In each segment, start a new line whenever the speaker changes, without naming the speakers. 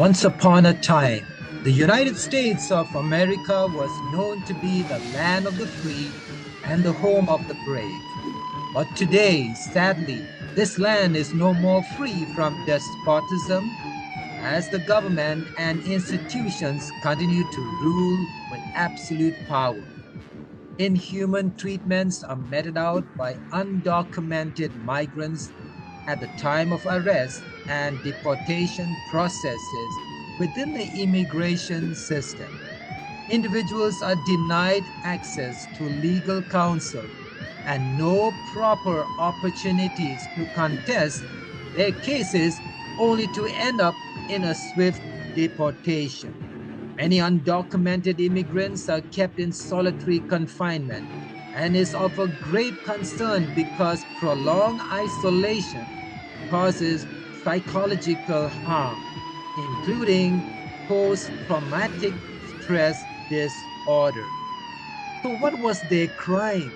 Once upon a time, the United States of America was known to be the land of the free and the home of the brave. But today, sadly, this land is no more free from despotism as the government and institutions continue to rule with absolute power. Inhuman treatments are meted out by undocumented migrants at the time of arrest and deportation processes within the immigration system. Individuals are denied access to legal counsel and no proper opportunities to contest their cases only to end up in a swift deportation. Many undocumented immigrants are kept in solitary confinement and is of a great concern because prolonged isolation causes psychological harm, including post-traumatic stress disorder. So what was their crime?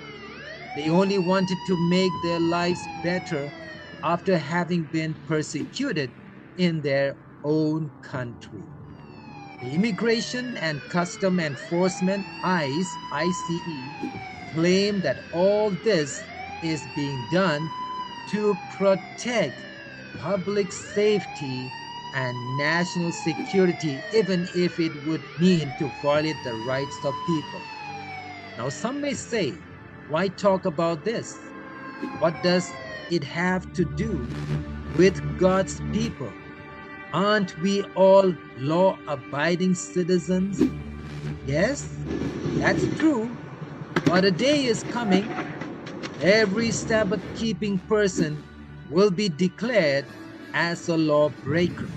They only wanted to make their lives better after having been persecuted in their own country. The Immigration and Custom Enforcement ICE claim that all this is being done to protect public safety and national security, even if it would mean to violate the rights of people. Now, some may say, why talk about this? What does it have to do with God's people? Aren't we all law-abiding citizens? Yes, that's true. But a day is coming, every Sabbath-keeping person will be declared as a lawbreaker.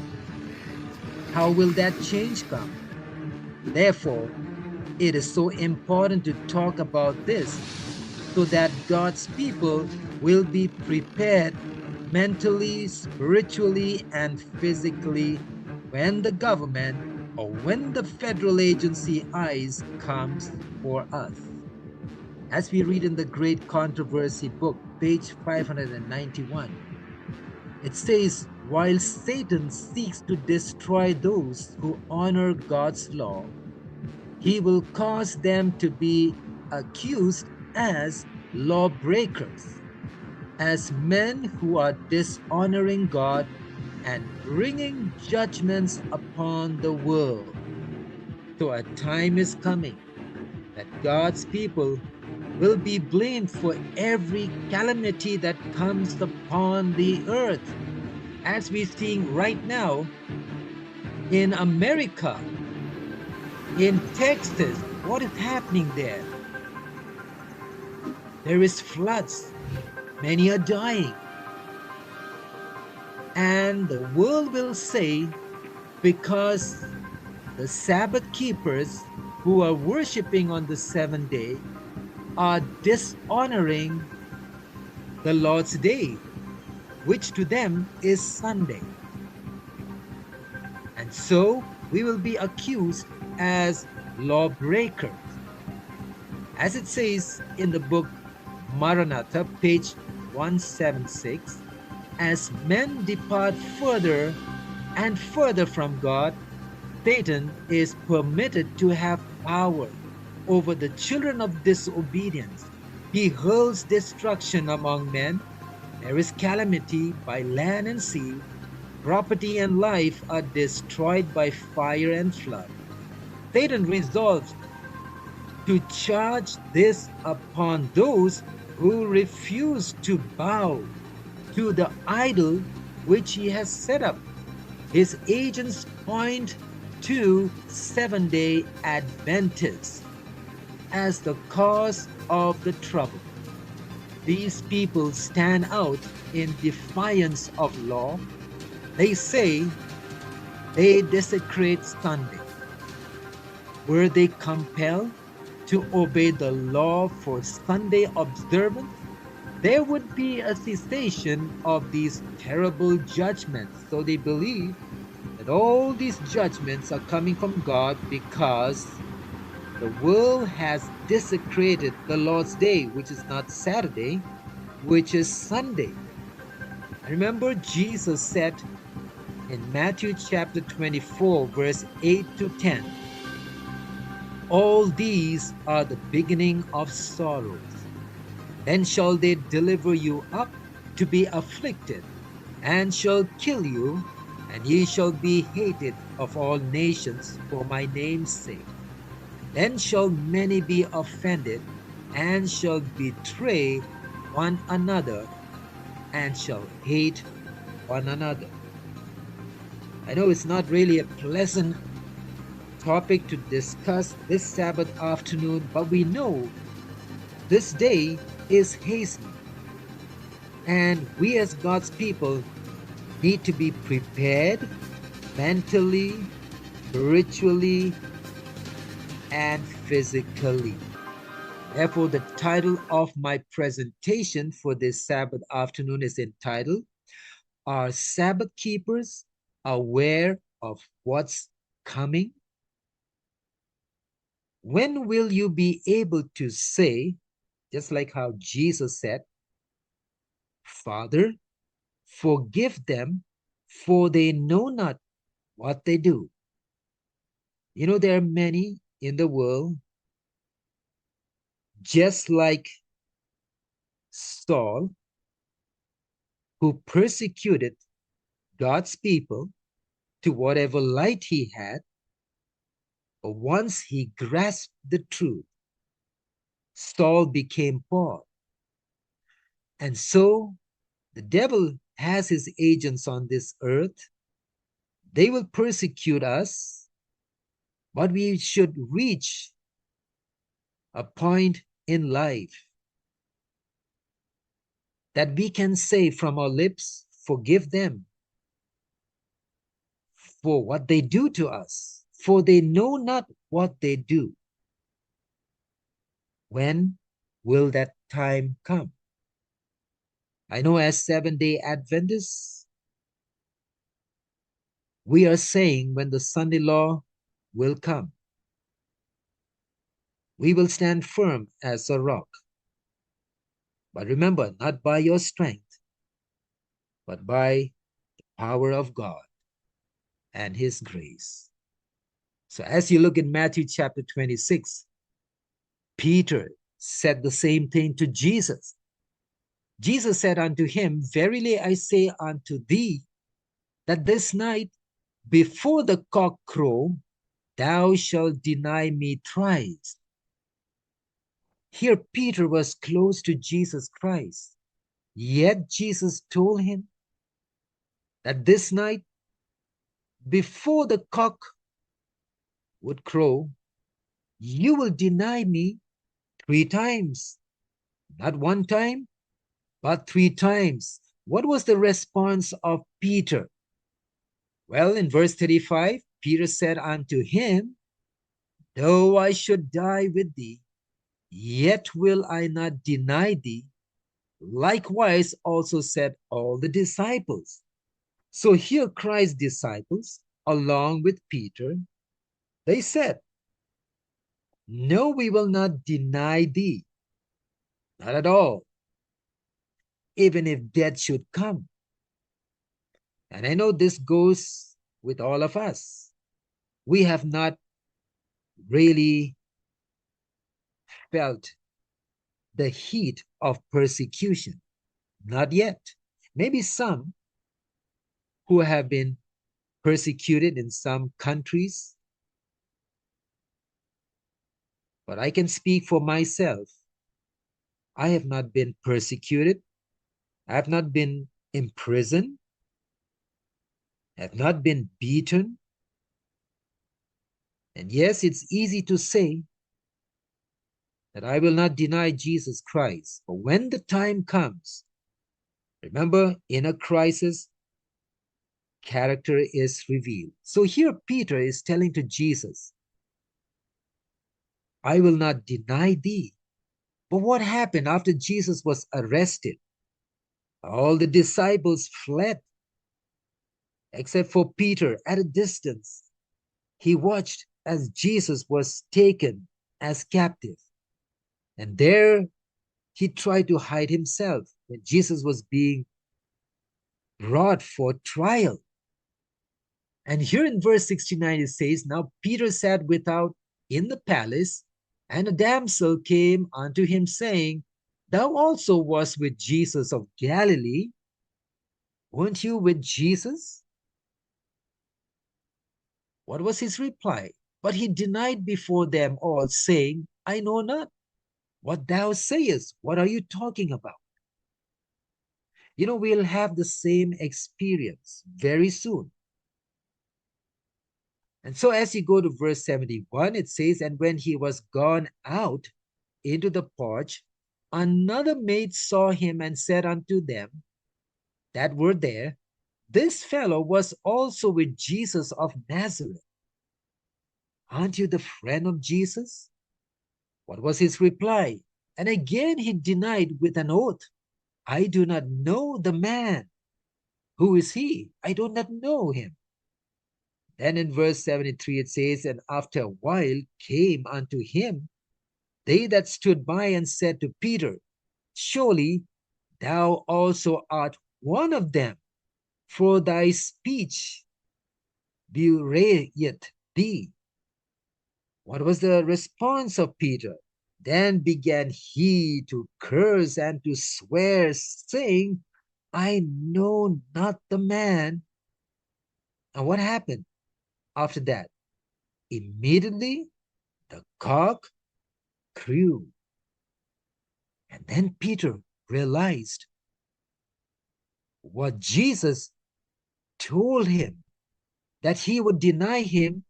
How will that change come? Therefore, it is so important to talk about this so that God's people will be prepared mentally, spiritually, and physically when the government or when the federal agency ICE comes for us. As we read in the Great Controversy book, page 591, it says, while Satan seeks to destroy those who honor God's law, he will cause them to be accused as lawbreakers, as men who are dishonoring God and bringing judgments upon the world. So a time is coming that God's people will be blamed for every calamity that comes upon the earth, as we're seeing right now in America, in Texas. What is happening there? There is floods. Many are dying. And the world will say, because the Sabbath keepers who are worshiping on the seventh day are dishonoring the Lord's day, which to them is Sunday. And so we will be accused as lawbreakers. As it says in the book Maranatha, page 176, as men depart further and further from God, Satan is permitted to have power over the children of disobedience. He hurls destruction among men. There is calamity by land and sea. Property and life are destroyed by fire and flood. Satan resolves to charge this upon those who refuse to bow to the idol which he has set up. His agents point to Seventh-day Adventists as the cause of the trouble. These people stand out in defiance of law. They say they desecrate Sunday. Were they compelled to obey the law for Sunday observance, there would be a cessation of these terrible judgments. So they believe that all these judgments are coming from God because the world has desecrated the Lord's day, which is not Saturday, which is Sunday. Remember, Jesus said in Matthew chapter 24, verse 8 to 10. All these are the beginning of sorrows. Then shall they deliver you up to be afflicted, and shall kill you, and ye shall be hated of all nations for my name's sake. Then shall many be offended, and shall betray one another, and shall hate one another. I know it's not really a pleasant topic to discuss this Sabbath afternoon, but we know this day is hastening, and we as God's people need to be prepared mentally, spiritually, and physically. Therefore, the title of my presentation for this Sabbath afternoon is entitled, Are Sabbath Keepers Aware of What's Coming? When will you be able to say, just like how Jesus said, Father, forgive them, for they know not what they do? You know, there are many in the world, just like Saul, who persecuted God's people to whatever light he had, but once he grasped the truth, Saul became Paul. And so the devil has his agents on this earth. They will persecute us, but we should reach a point in life that we can say from our lips, forgive them for what they do to us, for they know not what they do. When will that time come? I know as Seventh-day Adventists, we are saying when the Sunday law will come, we will stand firm as a rock. But remember, not by your strength, but by the power of God and his grace. So as you look in Matthew chapter 26, Peter said the same thing to Jesus. Jesus said unto him, Verily I say unto thee, that this night before the cock crow, thou shalt deny me thrice. Here Peter was close to Jesus Christ, yet Jesus told him that this night before the cock would crow, you will deny me 3 times. Not one time, but 3 times. What was the response of Peter? Well, in verse 35, Peter said unto him, Though I should die with thee, yet will I not deny thee. Likewise also said all the disciples. So here Christ's disciples, along with Peter, they said, No, we will not deny thee. Not at all. Even if death should come. And I know this goes with all of us. We have not really felt the heat of persecution. Not yet. Maybe some who have been persecuted in some countries. But I can speak for myself. I have not been persecuted. I have not been imprisoned. I have not been beaten. And yes, it's easy to say that I will not deny Jesus Christ. But when the time comes, remember, in a crisis, character is revealed. So here Peter is telling to Jesus, I will not deny thee. But what happened after Jesus was arrested? All the disciples fled, except for Peter at a distance. He watched as Jesus was taken as captive. And there he tried to hide himself when Jesus was being brought for trial. And here in verse 69 it says, Now Peter sat without in the palace, and a damsel came unto him, saying, Thou also wast with Jesus of Galilee. Weren't you with Jesus? What was his reply? But he denied before them all, saying, I know not what thou sayest. What are you talking about? We'll have the same experience very soon. And so as you go to verse 71, it says, And when he was gone out into the porch, another maid saw him and said unto them that were there, This fellow was also with Jesus of Nazareth. Aren't you the friend of Jesus? What was his reply? And again he denied with an oath, I do not know the man. Who is he? I do not know him. Then in verse 73 it says, And after a while came unto him they that stood by and said to Peter, Surely thou also art one of them, for thy speech bewrayeth thee. What was the response of Peter? Then began he to curse and to swear, saying, I know not the man. And what happened after that? Immediately the cock crew. And then Peter realized what Jesus told him, that he would deny him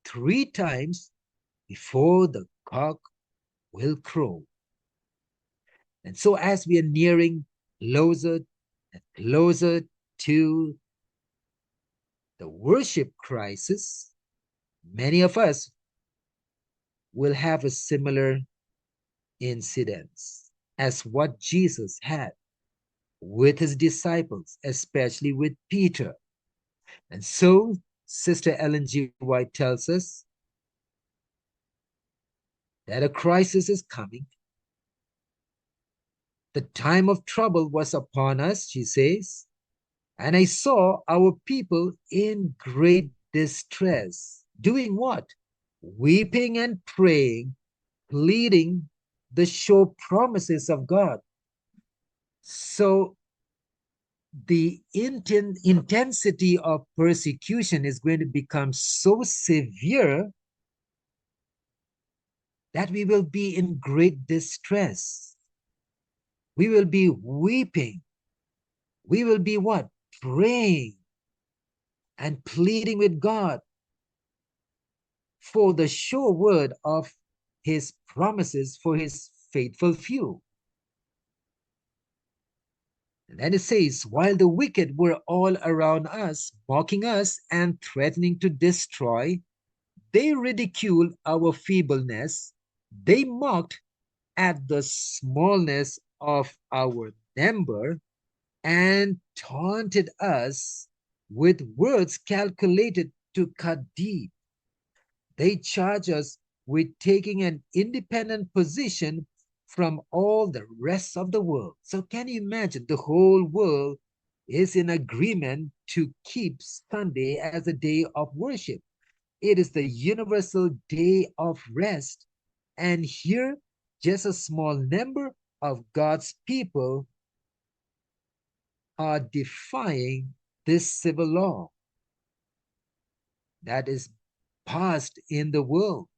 3 times before the cock will crow. And so as we are nearing closer and closer to the worship crisis, many of us will have a similar incident as what Jesus had with his disciples, especially with Peter. And so, Sister Ellen G. White tells us that a crisis is coming. The time of trouble was upon us, she says, and I saw our people in great distress. Doing what? Weeping and praying, pleading the sure promises of God. So the intensity of persecution is going to become so severe that we will be in great distress. We will be weeping. We will be what? Praying and pleading with God for the sure word of his promises for his faithful few. And then it says, while the wicked were all around us, mocking us and threatening to destroy, they ridiculed our feebleness. They mocked at the smallness of our number and taunted us with words calculated to cut deep. They charge us with taking an independent position from all the rest of the world. So can you imagine the whole world is in agreement to keep Sunday as a day of worship? It is the universal day of rest. And here, just a small number of God's people are defying this civil law that is passed in the world.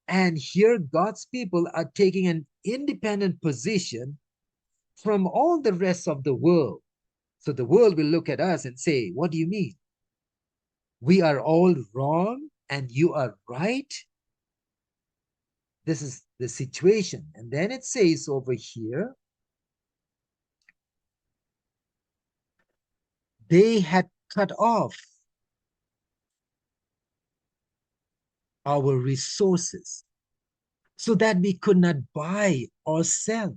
And here, God's people are taking an independent position from all the rest of the world. So the world will look at us and say, what do you mean? We are all wrong and you are right? This is the situation. And then it says over here, they had cut off our resources so that we could not buy or sell.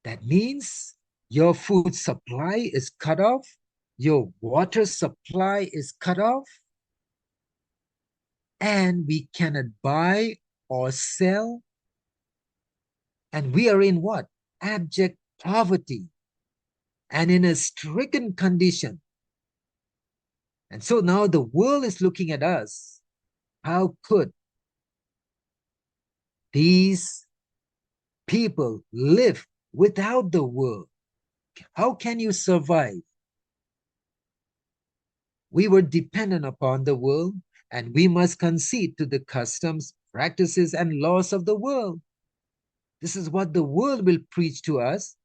That means your food supply is cut off, your water supply is cut off, and we cannot buy or sell. And we are in what? Abject poverty and in a stricken condition. And so now the world is looking at us. How could these people live without the world? How can you survive? We were dependent upon the world, and we must concede to the customs, practices, and laws of the world. This is what the world will preach to us.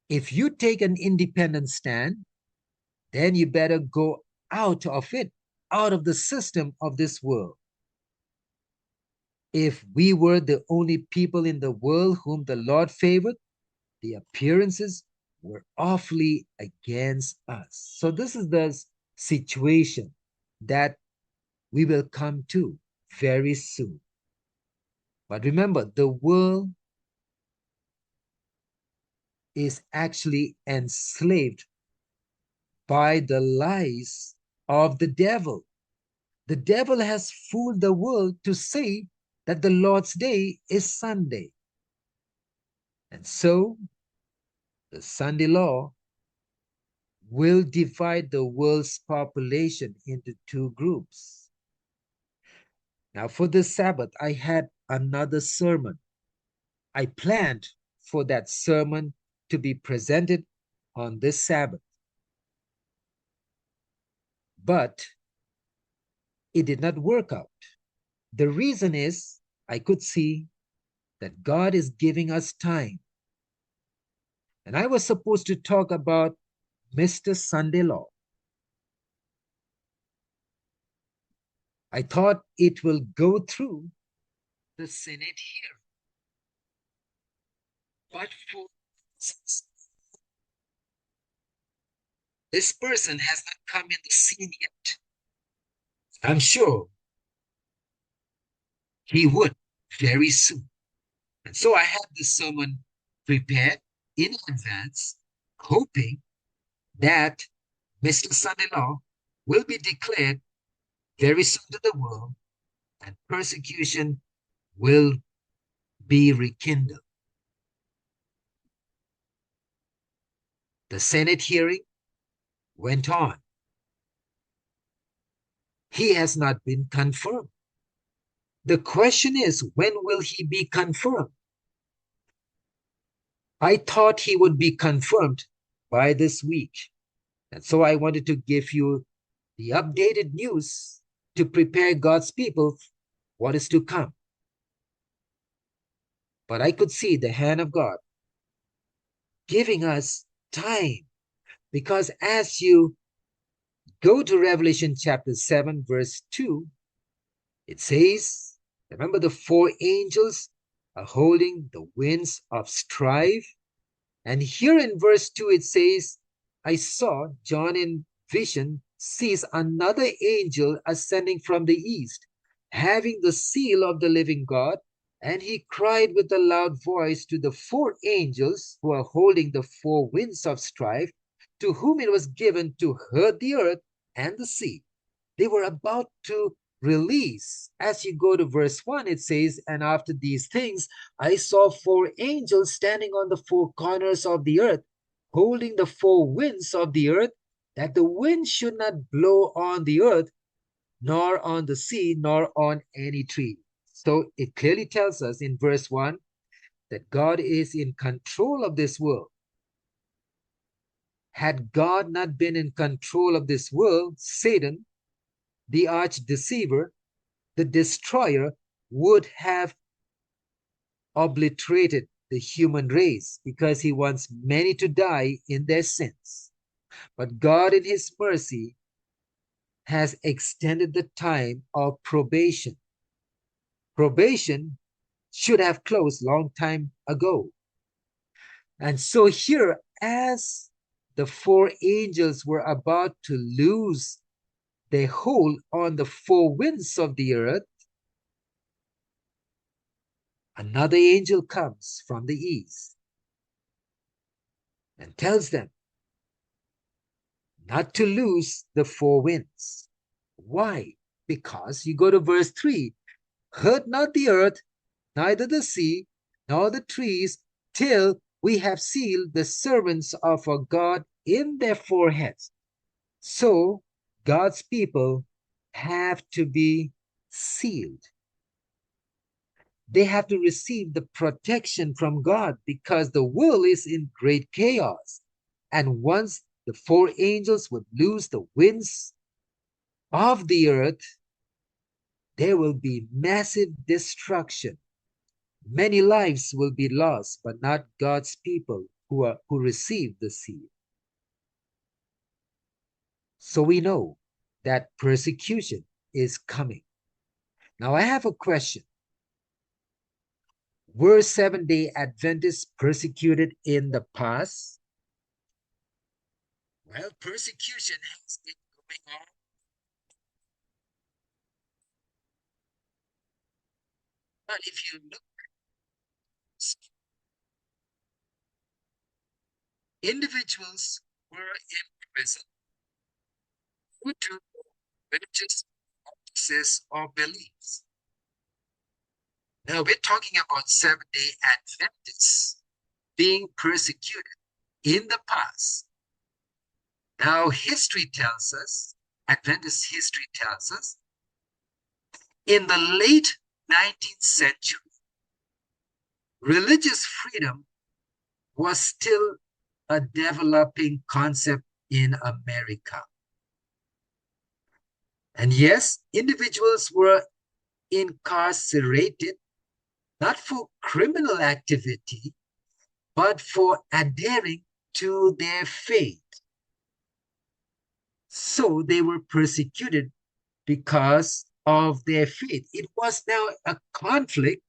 If you take an independent stand, then you better go out of it, out of the system of this world. If we were the only people in the world whom the Lord favored, the appearances were awfully against us. So, this is the situation that we will come to very soon. But remember, the world is actually enslaved by the lies of the devil. The devil has fooled the world to say that the Lord's day is Sunday. And so the Sunday law will divide the world's population into two groups. Now, for this Sabbath, I had another sermon. I planned for that sermon to be presented on this Sabbath. But it did not work out. The reason is I could see that God is giving us time. And I was supposed to talk about Mr. Sunday Law. I thought it will go through the Senate here. But for this person has not come in the scene yet. I'm sure he would very soon. And so I had this sermon prepared in advance, hoping that Mr. Son-in-law will be declared very soon to the world and persecution will be rekindled. The Senate hearing went on. He has not been confirmed. The question is, when will he be confirmed? I thought he would be confirmed by this week. And so I wanted to give you the updated news to prepare God's people what is to come. But I could see the hand of God giving us time, because as you go to Revelation chapter 7, verse 2, it says, remember the four angels are holding the winds of strife. And here in verse 2, it says, I saw, John in vision sees another angel ascending from the east, having the seal of the living God. And he cried with a loud voice to the four angels who are holding the four winds of strife, to whom it was given to hurt the earth and the sea. They were about to release. As you go to verse 1, it says, and after these things, I saw four angels standing on the four corners of the earth, holding the four winds of the earth, that the wind should not blow on the earth, nor on the sea, nor on any tree. So it clearly tells us in verse 1 that God is in control of this world. Had God not been in control of this world, Satan, the arch deceiver, the destroyer, would have obliterated the human race because he wants many to die in their sins. But God, in his mercy, has extended the time of probation. Probation should have closed long time ago. And so here, as the four angels were about to lose their hold on the four winds of the earth, another angel comes from the east and tells them not to lose the four winds. Why? Because you go to verse 3, hurt not the earth, neither the sea, nor the trees, till we have sealed the servants of our God in their foreheads. So God's people have to be sealed. They have to receive the protection from God because the world is in great chaos. And once the four angels would lose the winds of the earth, there will be massive destruction. Many lives will be lost, but not God's people who receive the seal. So we know that persecution is coming. Now I have a question. Were Seventh-day Adventists persecuted in the past? Well, persecution has been going on. But if you look, individuals were imprisoned due to religious practices or beliefs. Now we're talking about Seventh-day Adventists being persecuted in the past. Now history tells us, Adventist history tells us, in the late 19th century, religious freedom was still a developing concept in America. And yes, individuals were incarcerated not for criminal activity, but for adhering to their faith. So they were persecuted because of their faith. It was now a conflict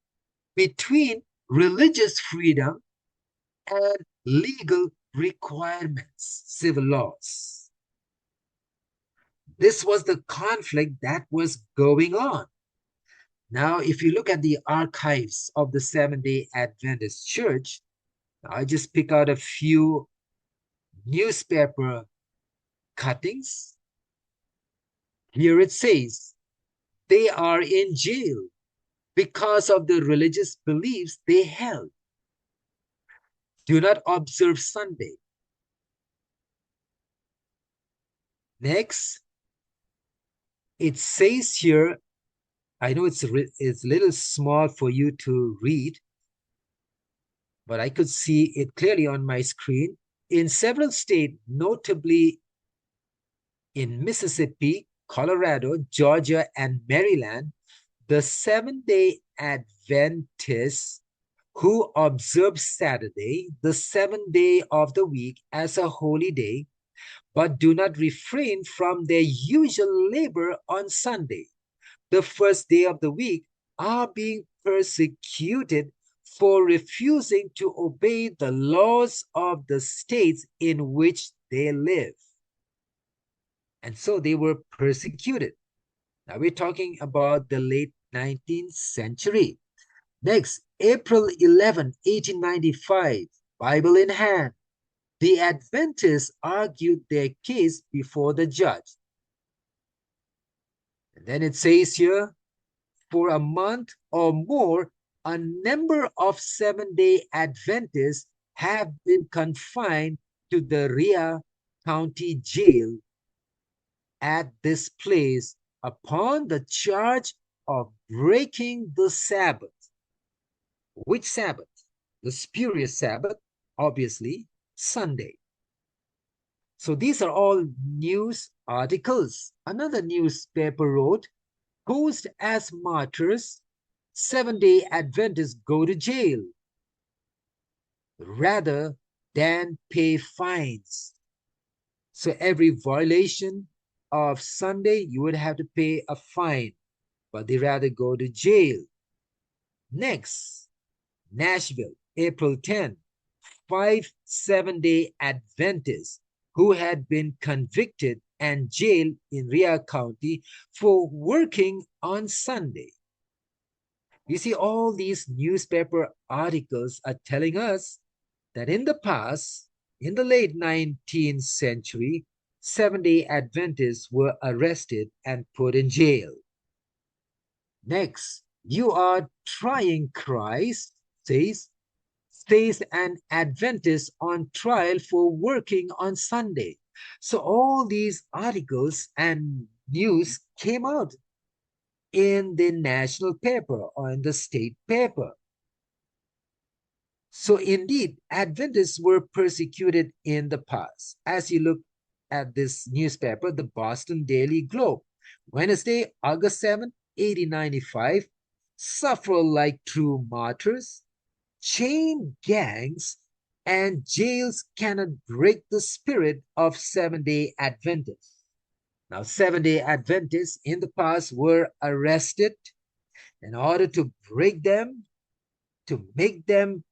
between religious freedom and legal requirements, civil laws. This was the conflict that was going on. Now, if you look at the archives of the Seventh-day Adventist Church, I just pick out a few newspaper cuttings. Here it says, they are in jail because of the religious beliefs they held. Do not observe Sunday. Next, it says here, I know it's a little small for you to read, but I could see it clearly on my screen. In several states, notably in Mississippi, Colorado, Georgia, and Maryland, the Seventh-day Adventists who observe Saturday, the seventh day of the week, as a holy day, but do not refrain from their usual labor on Sunday, the first day of the week, are being persecuted for refusing to obey the laws of the states in which they live. And so they were persecuted. Now we're talking about the late 19th century. Next, April 11, 1895, Bible in hand, the Adventists argued their case before the judge. And then it says here, for a month or more, a number of Seventh-day Adventists have been confined to the Rhea County Jail at this place upon the charge of breaking the Sabbath. Which Sabbath? The spurious Sabbath, obviously, Sunday. So these are all news articles. Another newspaper wrote, posed as martyrs, Seventh-day Adventists go to jail rather than pay fines. So every violation of Sunday, you would have to pay a fine, but they rather go to jail. Next, Nashville, April 10, 5 Seventh-day Adventists who had been convicted and jailed in Rhea County for working on Sunday. You see, all these newspaper articles are telling us that in the past, in the late 19th century, Seventh-day Adventists were arrested and put in jail. Next, you are trying Christ, says an Adventist on trial for working on Sunday. So all these articles and news came out in the national paper or in the state paper. So indeed, Adventists were persecuted in the past. As you look at this newspaper, the Boston Daily Globe, Wednesday, August 7, 1895, suffer like true martyrs. Chain gangs and jails cannot break the spirit of Seventh-day Adventists. Now, Seventh-day Adventists in the past were arrested in order to break them, to make them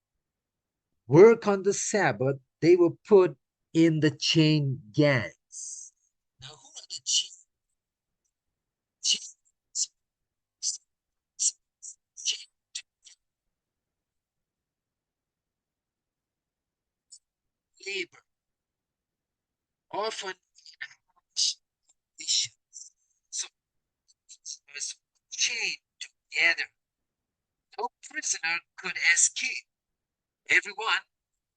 work on the Sabbath. They were put in the chain gangs. Now, who are the chain labor? Often conditions. So prisoners were chained together. No prisoner could escape. Everyone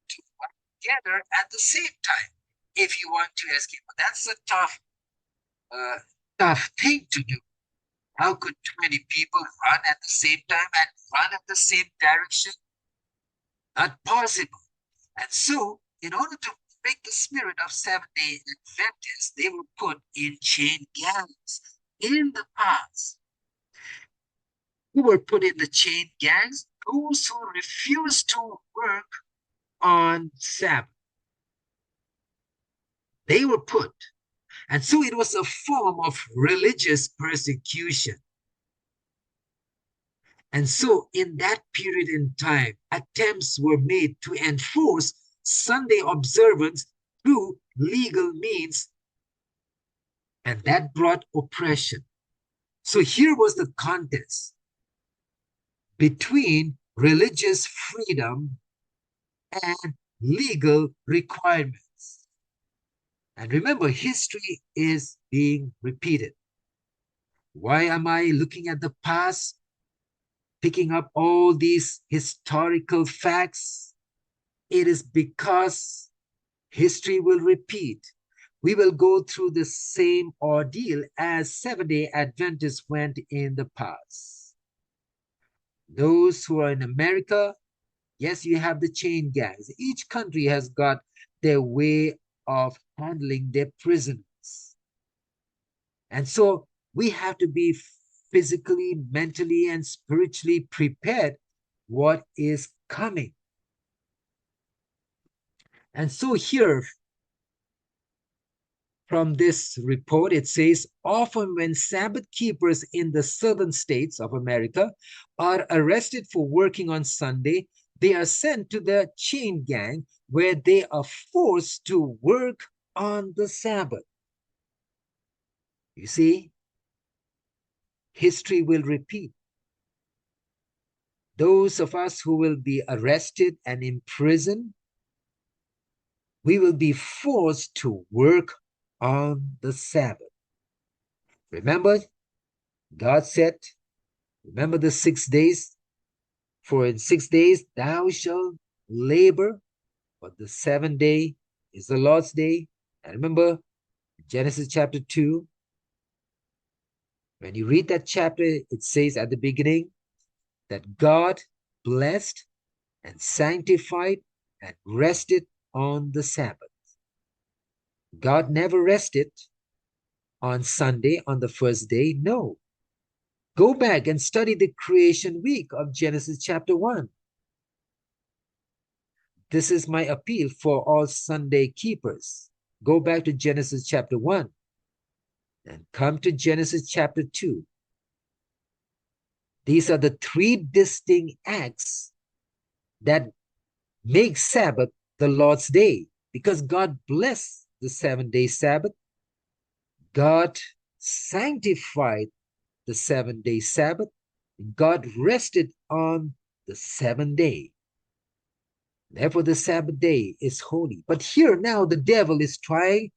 to work together at the same time if you want to escape. But that's a uh, tough thing to do. How could 20 people run at the same time and run at the same direction? Not possible. And so, in order to break the spirit of Seventh-day Adventists, they were put in chain gangs. In the past, who were put in the chain gangs? Those who refused to work on Sabbath. They were put. And so it was a form of religious persecution. And so in that period in time, attempts were made to enforce Sunday observance through legal means, and that brought oppression. So here was the contest between religious freedom and legal requirements. And remember, history is being repeated. Why am I looking at the past, picking up all these historical facts? It is because history will repeat. We will go through the same ordeal as Seventh-day Adventists went in the past. Those who are in America, yes, you have the chain gangs. Each country has got their way of handling their prisoners. And so we have to be physically, mentally, and spiritually prepared what is coming. And so here, from this report, it says, often when Sabbath keepers in the southern states of America are arrested for working on Sunday, they are sent to the chain gang where they are forced to work on the Sabbath. You see, history will repeat. Those of us who will be arrested and imprisoned, we will be forced to work on the Sabbath. Remember, God said, remember the 6 days, for in 6 days thou shalt labor, but the 7th day is the Lord's day. And remember, Genesis chapter 2, when you read that chapter, it says at the beginning that God blessed and sanctified and rested on the Sabbath. God never rested on Sunday, on the first day. No. Go back and study the creation week of Genesis chapter 1. This is my appeal for all Sunday keepers. Go back to Genesis chapter 1 and come to Genesis chapter 2. These are the three distinct acts that make Sabbath the Lord's day, because God blessed the 7-day Sabbath. God sanctified the 7-day Sabbath. God rested on the 7th day. Therefore, the Sabbath day is holy. But here now, the devil is trying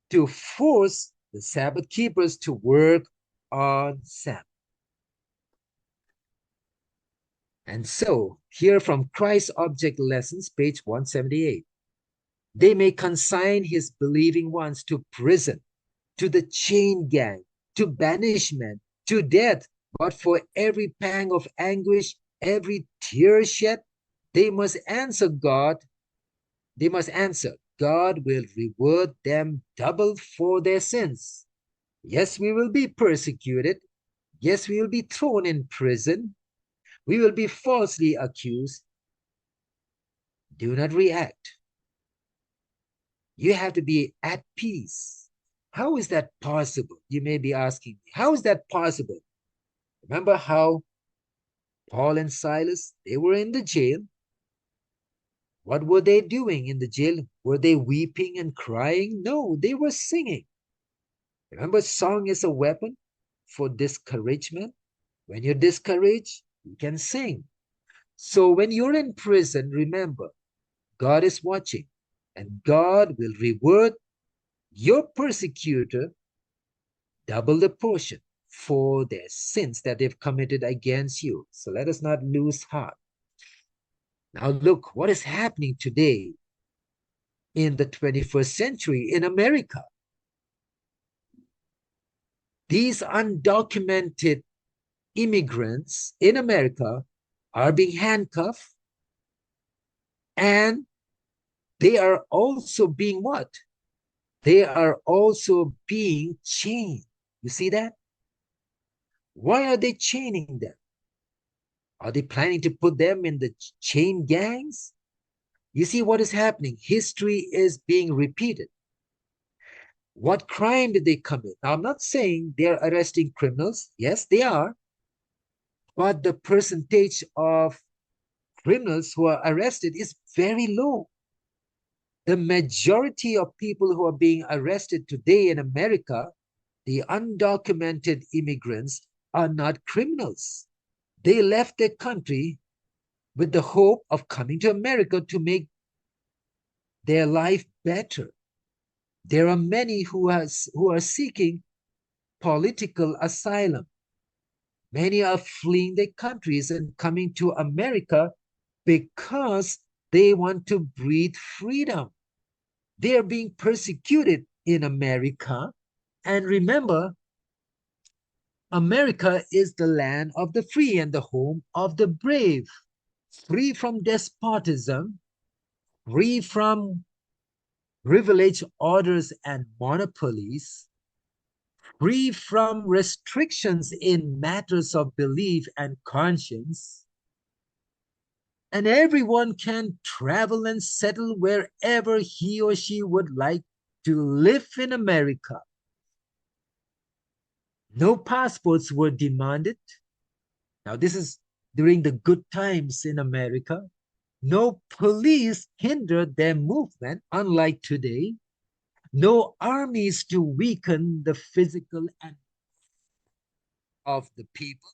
to force the Sabbath keepers to work on Sabbath. And so, here from Christ Object Lessons, page 178. They may consign his believing ones to prison, to the chain gang, to banishment, to death. But for every pang of anguish, every tear shed, they must answer God. They must answer, God will reward them double for their sins. Yes, we will be persecuted. Yes, we will be thrown in prison. We will be falsely accused. Do not react. You have to be at peace. How is that possible? You may be asking me, how is that possible? Remember how Paul and Silas, they were in the jail. What were they doing in the jail? Were they weeping and crying? No, they were singing. Remember, song is a weapon for discouragement. When you're discouraged, you can sing. So when you're in prison, remember, God is watching, and God will reward your persecutor double the portion for their sins that they've committed against you. So let us not lose heart. Now look what is happening today in the 21st century in America. These undocumented immigrants in America are being handcuffed, and they are also being what? They are also being chained. You see that? Why are they chaining them? Are they planning to put them in the chain gangs? You see what is happening? History is being repeated. What crime did they commit? Now, I'm not saying they're arresting criminals. Yes, they are. But the percentage of criminals who are arrested is very low. The majority of people who are being arrested today in America, the undocumented immigrants, are not criminals. They left their country with the hope of coming to America to make their life better. There are many who are seeking political asylum. Many are fleeing their countries and coming to America because they want to breathe freedom. They are being persecuted in America. And remember, America is the land of the free and the home of the brave, free from despotism, free from privilege orders and monopolies, free from restrictions in matters of belief and conscience, and everyone can travel and settle wherever he or she would like to live in America. No passports were demanded. Now, this is during the good times in America. No police hindered their movement, unlike today. No armies to weaken the physical and of the people.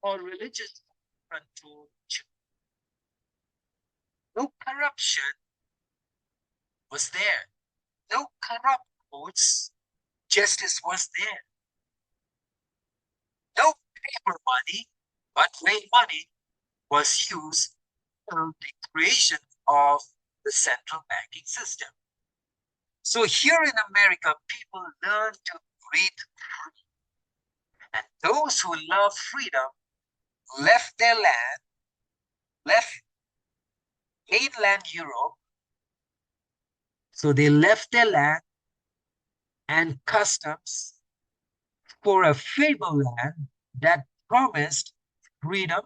Or religious control. No corruption was there. No corrupt votes. Justice was there. No paper money, but real money was used for the creation of the central banking system. So here in America, people learn to breathe free. And those who love freedom left their land, left mainland Europe. So they left their land and customs for a fable land that promised freedom,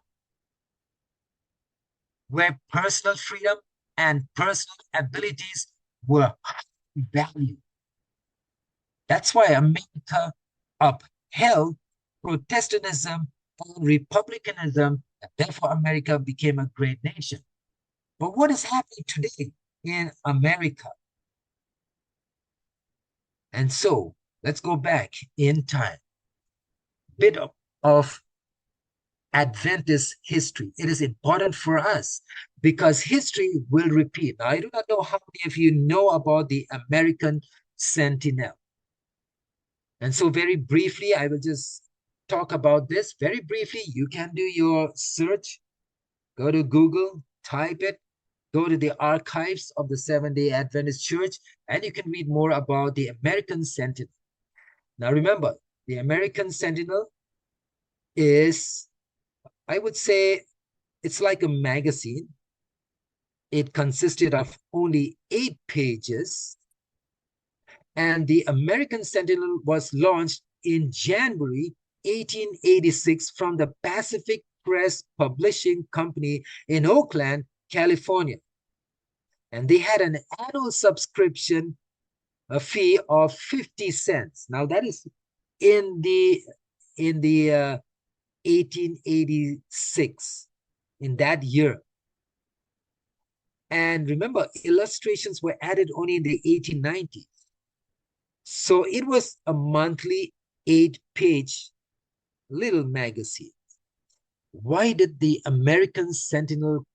where personal freedom and personal abilities were valued. That's why America upheld Protestantism and republicanism, and therefore America became a great nation. But what is happening today in America? And so let's go back in time. Bit of Adventist history. It is important for us because history will repeat. Now, I do not know how many of you know about the American Sentinel. And so very briefly, I will just talk about this. Very briefly, you can do your search. Go to Google, type it, go to the archives of the Seventh-day Adventist Church, and you can read more about the American Sentinel. Now remember, the American Sentinel is, I would say, it's like a magazine. It consisted of only 8 pages, and the American Sentinel was launched in January 1886 from the Pacific Press Publishing Company in Oakland, California. And they had an annual subscription, a fee of 50 cents. Now that is in the 1886, in that year. And remember, illustrations were added only in the 1890s. So it was a monthly 8-page little magazine. Why did the American Sentinel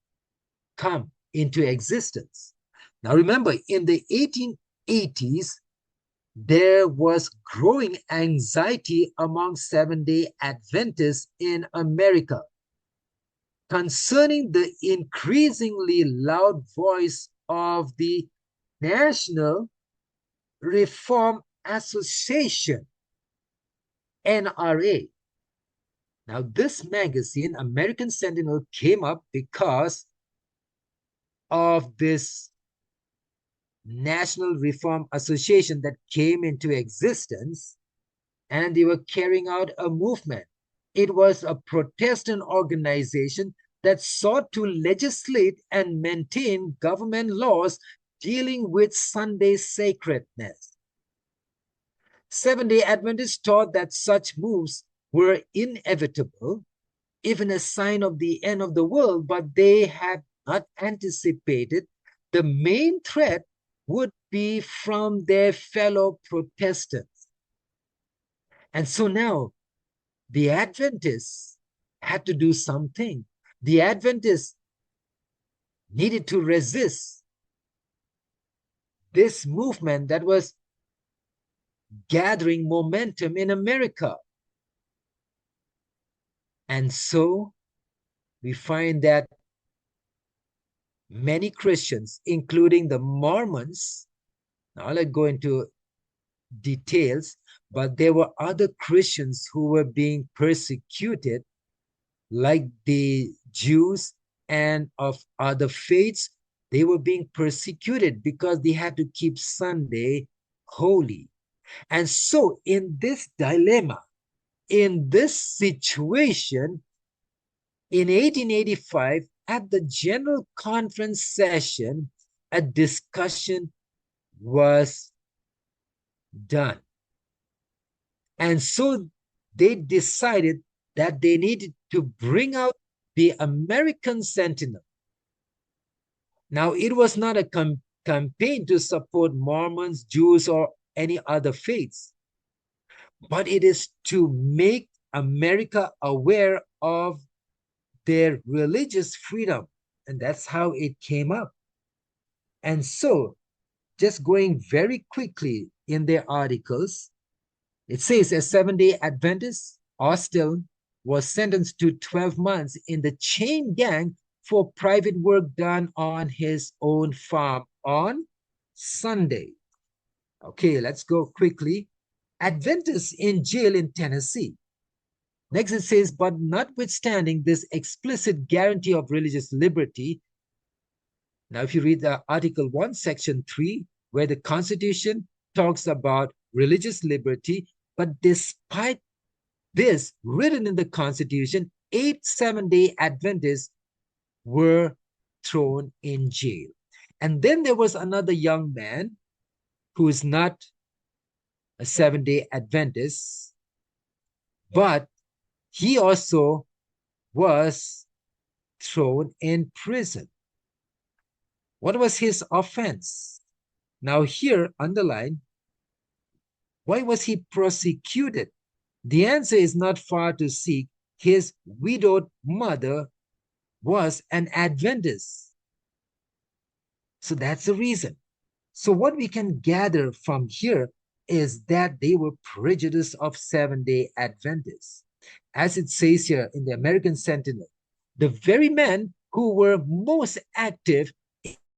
come into existence? Now remember, in the 1880s, there was growing anxiety among Seventh-day Adventists in America concerning the increasingly loud voice of the National Reform Association, NRA. Now, this magazine, American Sentinel, came up because of this National Reform Association that came into existence, and they were carrying out a movement. It was a Protestant organization that sought to legislate and maintain government laws dealing with Sunday sacredness. Seventh-day Adventists taught that such moves were inevitable, even a sign of the end of the world, but they had not anticipated the main threat would be from their fellow Protestants. And so now the Adventists had to do something. The Adventists needed to resist this movement that was gathering momentum in America. And so we find that many Christians, including the Mormons, now I'll go into details, but there were other Christians who were being persecuted, like the Jews and of other faiths. They were being persecuted because they had to keep Sunday holy. And so in this dilemma, in this situation, in 1885, at the General Conference session, a discussion was done. And so they decided that they needed to bring out the American Sentinel. Now, it was not a campaign to support Mormons, Jews, or any other faiths, but it is to make America aware of their religious freedom. And that's how it came up. And so, just going very quickly in their articles, it says a Seventh-day Adventist, Austell, was sentenced to 12 months in the chain gang for private work done on his own farm on Sunday. Okay, let's go quickly. Adventists in jail in Tennessee. Next it says, but notwithstanding this explicit guarantee of religious liberty, now if you read the Article 1, Section 3, where the Constitution talks about religious liberty, but despite this written in the Constitution, 8 Seventh-day Adventists were thrown in jail. And then there was another young man who is not a Seventh-day Adventist, but he also was thrown in prison. What was his offense? Now here, underline, why was he prosecuted? The answer is not far to seek. his widowed mother was an Adventist. So that's the reason. So what we can gather from here is that they were prejudiced of Seventh-day Adventists. As it says here in the American Sentinel, the very men who were most active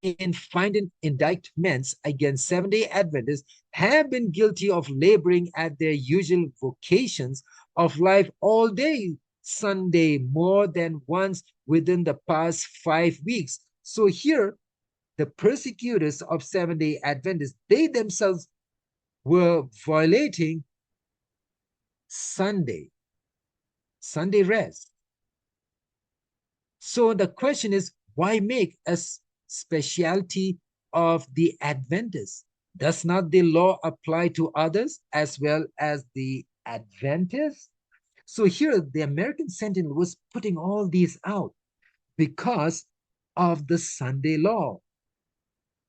in finding indictments against Seventh-day Adventists have been guilty of laboring at their usual vocations of life all day Sunday more than once within the past 5 weeks. So here, the persecutors of Seventh-day Adventists, they themselves were violating Sunday, Sunday rest. So the question is, why make a specialty of the Adventists? Does not the law apply to others as well as the Adventists? So here, the American Sentinel was putting all these out because of the Sunday law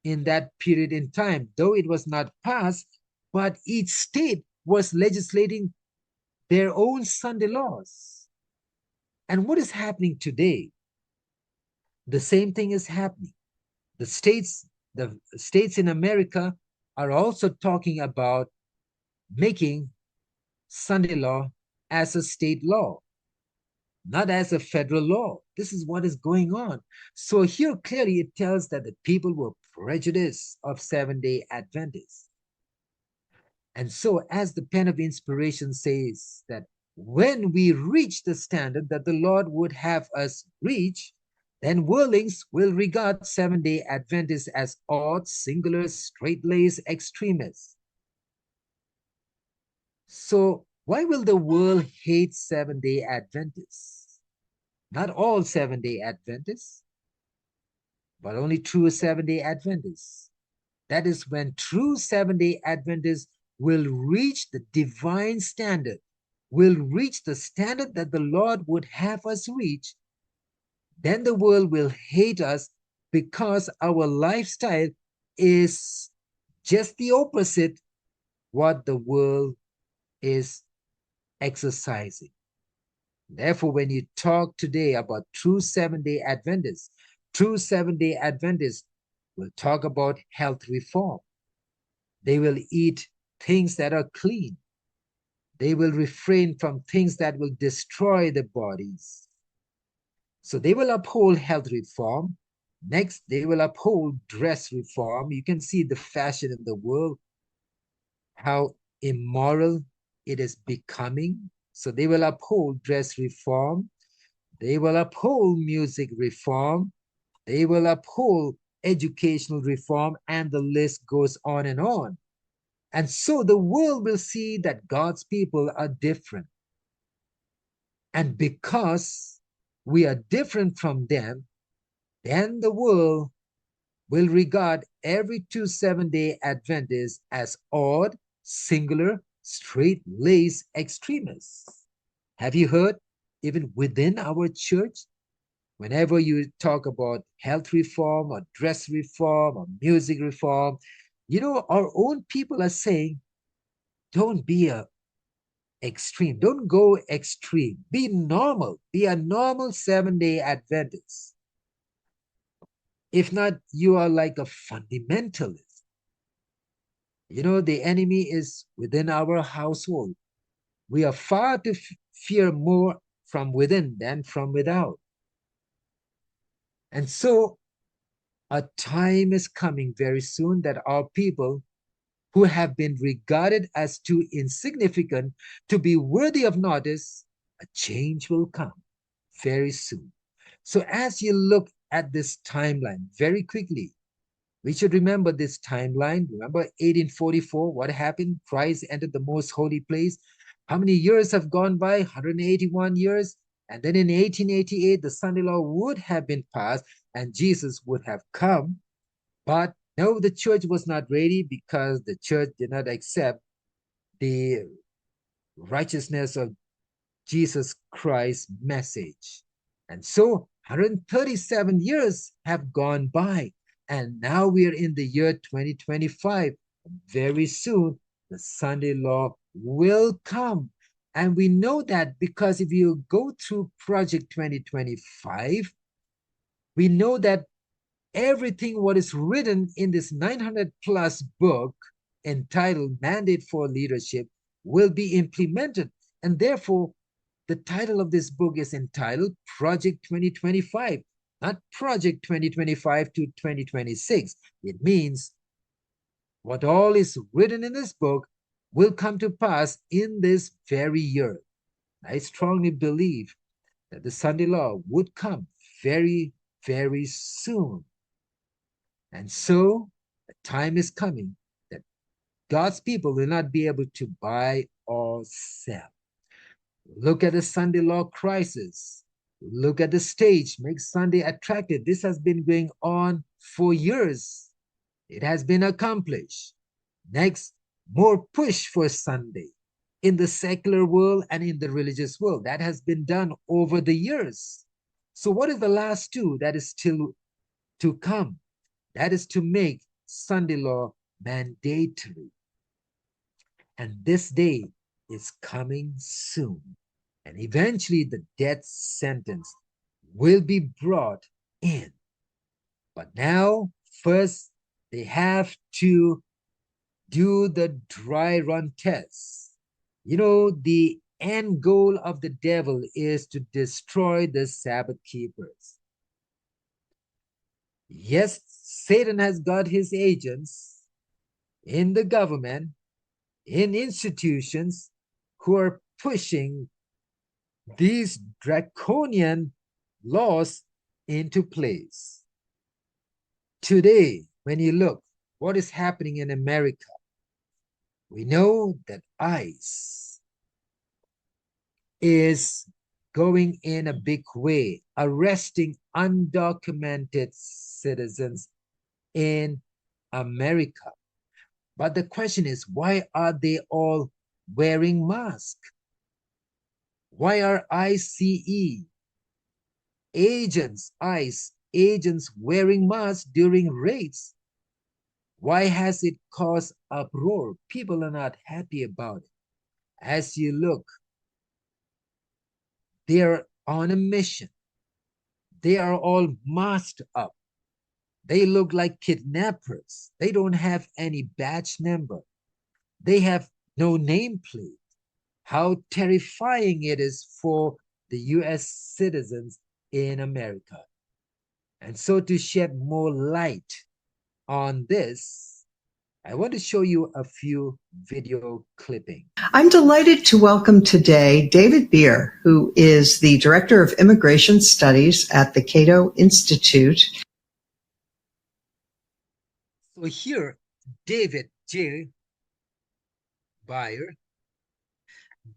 in that period in time, though it was not passed, but each state was legislating their own Sunday laws. And what is happening today? The same thing is happening. The states in America are also talking about making Sunday law as a state law, not as a federal law. This is what is going on. So here clearly it tells that the people were prejudiced of Seventh-day Adventists. And so, as the pen of inspiration says, that when we reach the standard that the Lord would have us reach, then worldlings will regard Seventh-day Adventists as odd, singular, straight-laced extremists. So, why will the world hate Seventh-day Adventists? Not all Seventh-day Adventists, but only true Seventh-day Adventists. That is when true Seventh-day Adventists will reach the divine standard, will reach the standard that the Lord would have us reach. Then the world will hate us because our lifestyle is just the opposite what the world is exercising. Therefore, when you talk today about true Seventh-day Adventists, true Seventh-day Adventists will talk about health reform. They will eat things that are clean. They will refrain from things that will destroy the bodies. So they will uphold health reform. Next, they will uphold dress reform. You can see the fashion in the world, how immoral it is becoming. So they will uphold dress reform. They will uphold music reform. They will uphold educational reform, and the list goes on and on. And so the world will see that God's people are different. And because we are different from them, then the world will regard every two Seventh-day Adventists as odd, singular, straight-laced extremists. Have you heard? Even within our church, whenever you talk about health reform or dress reform or music reform, our own people are saying, don't be a extreme. Don't go extreme. Be normal. Be a normal Seventh-day Adventist. If not, you are like a fundamentalist. The enemy is within our household. We are far to fear more from within than from without. And so a time is coming very soon that our people who have been regarded as too insignificant to be worthy of notice, a change will come very soon. So as you look at this timeline very quickly, we should remember this timeline. Remember 1844, what happened? Christ entered the most holy place. How many years have gone by? 181 years. And then in 1888, the Sunday law would have been passed and Jesus would have come. But no, the church was not ready because the church did not accept the righteousness of Jesus Christ's message. And so 137 years have gone by, and now we are in the year 2025. Very soon, the Sunday law will come. And we know that because if you go through Project 2025, we know that everything what is written in this 900 plus book entitled Mandate for Leadership will be implemented. And therefore, the title of this book is entitled Project 2025, not Project 2025 to 2026. It means what all is written in this book will come to pass in this very year. I strongly believe that the Sunday law would come very, very soon. And so the time is coming that God's people will not be able to buy or sell. Look at the Sunday law crisis. Look at the stage, make Sunday attractive. This has been going on for years. It has been accomplished. Next, more push for Sunday in the secular world and in the religious world. That has been done over the years. So what is the last two that is still to come? That is to make Sunday law mandatory. And this day is coming soon. And eventually the death sentence will be brought in. But now, first, they have to do the dry run test. You know, the end goal of the devil is to destroy the Sabbath keepers. Yes, Satan has got his agents in the government, in institutions, who are pushing these draconian laws into place. Today, when you look what is happening in America, we know that ICE is going in a big way, arresting undocumented citizens in America. But the question is, why are they all wearing masks? Why are ICE agents, ICE agents wearing masks during raids? Why has it caused uproar? People are not happy about it. As you look, they are on a mission. They are all masked up. They look like kidnappers. They don't have any badge number. They have no nameplate. How terrifying it is for the US citizens in America. And so to shed more light on this, I want to show you a few video clippings.
I'm delighted to welcome today David Beer, who is the Director of Immigration Studies at the Cato Institute.
So here, David J. Beer,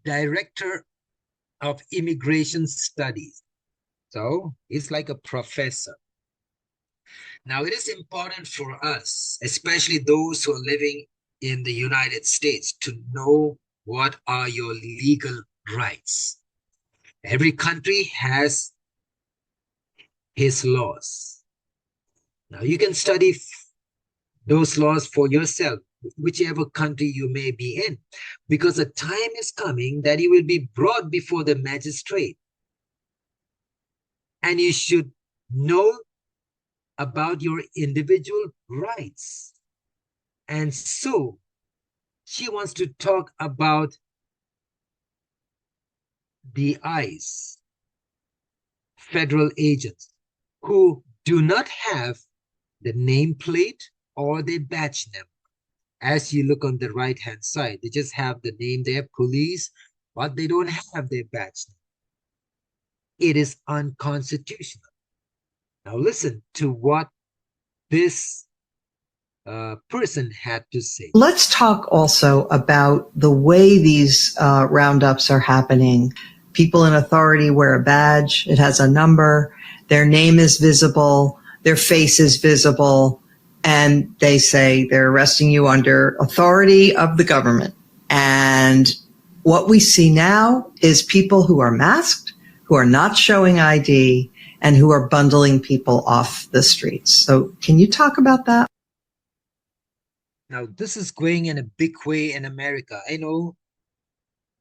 Director of Immigration Studies. So he's like a professor. Now, it is important for us, especially those who are living in the United States, to know what are your legal rights. Every country has his laws. Now, you can study those laws for yourself, whichever country you may be in, because a time is coming that you will be brought before the magistrate. And you should know about your individual rights. And so she wants to talk about the ICE, federal agents, who do not have the nameplate or the badge number. As you look on the right-hand side, they just have the name there, police, but they don't have their badge number. It is unconstitutional. Now listen to what this person had to say.
Let's talk also about the way these roundups are happening. People in authority wear a badge. It has a number. Their name is visible. Their face is visible. And they say they're arresting you under authority of the government. And what we see now is people who are masked, who are not showing ID, and who are bundling people off the streets. So can you talk about that?
Now, this is going in a big way in America. I know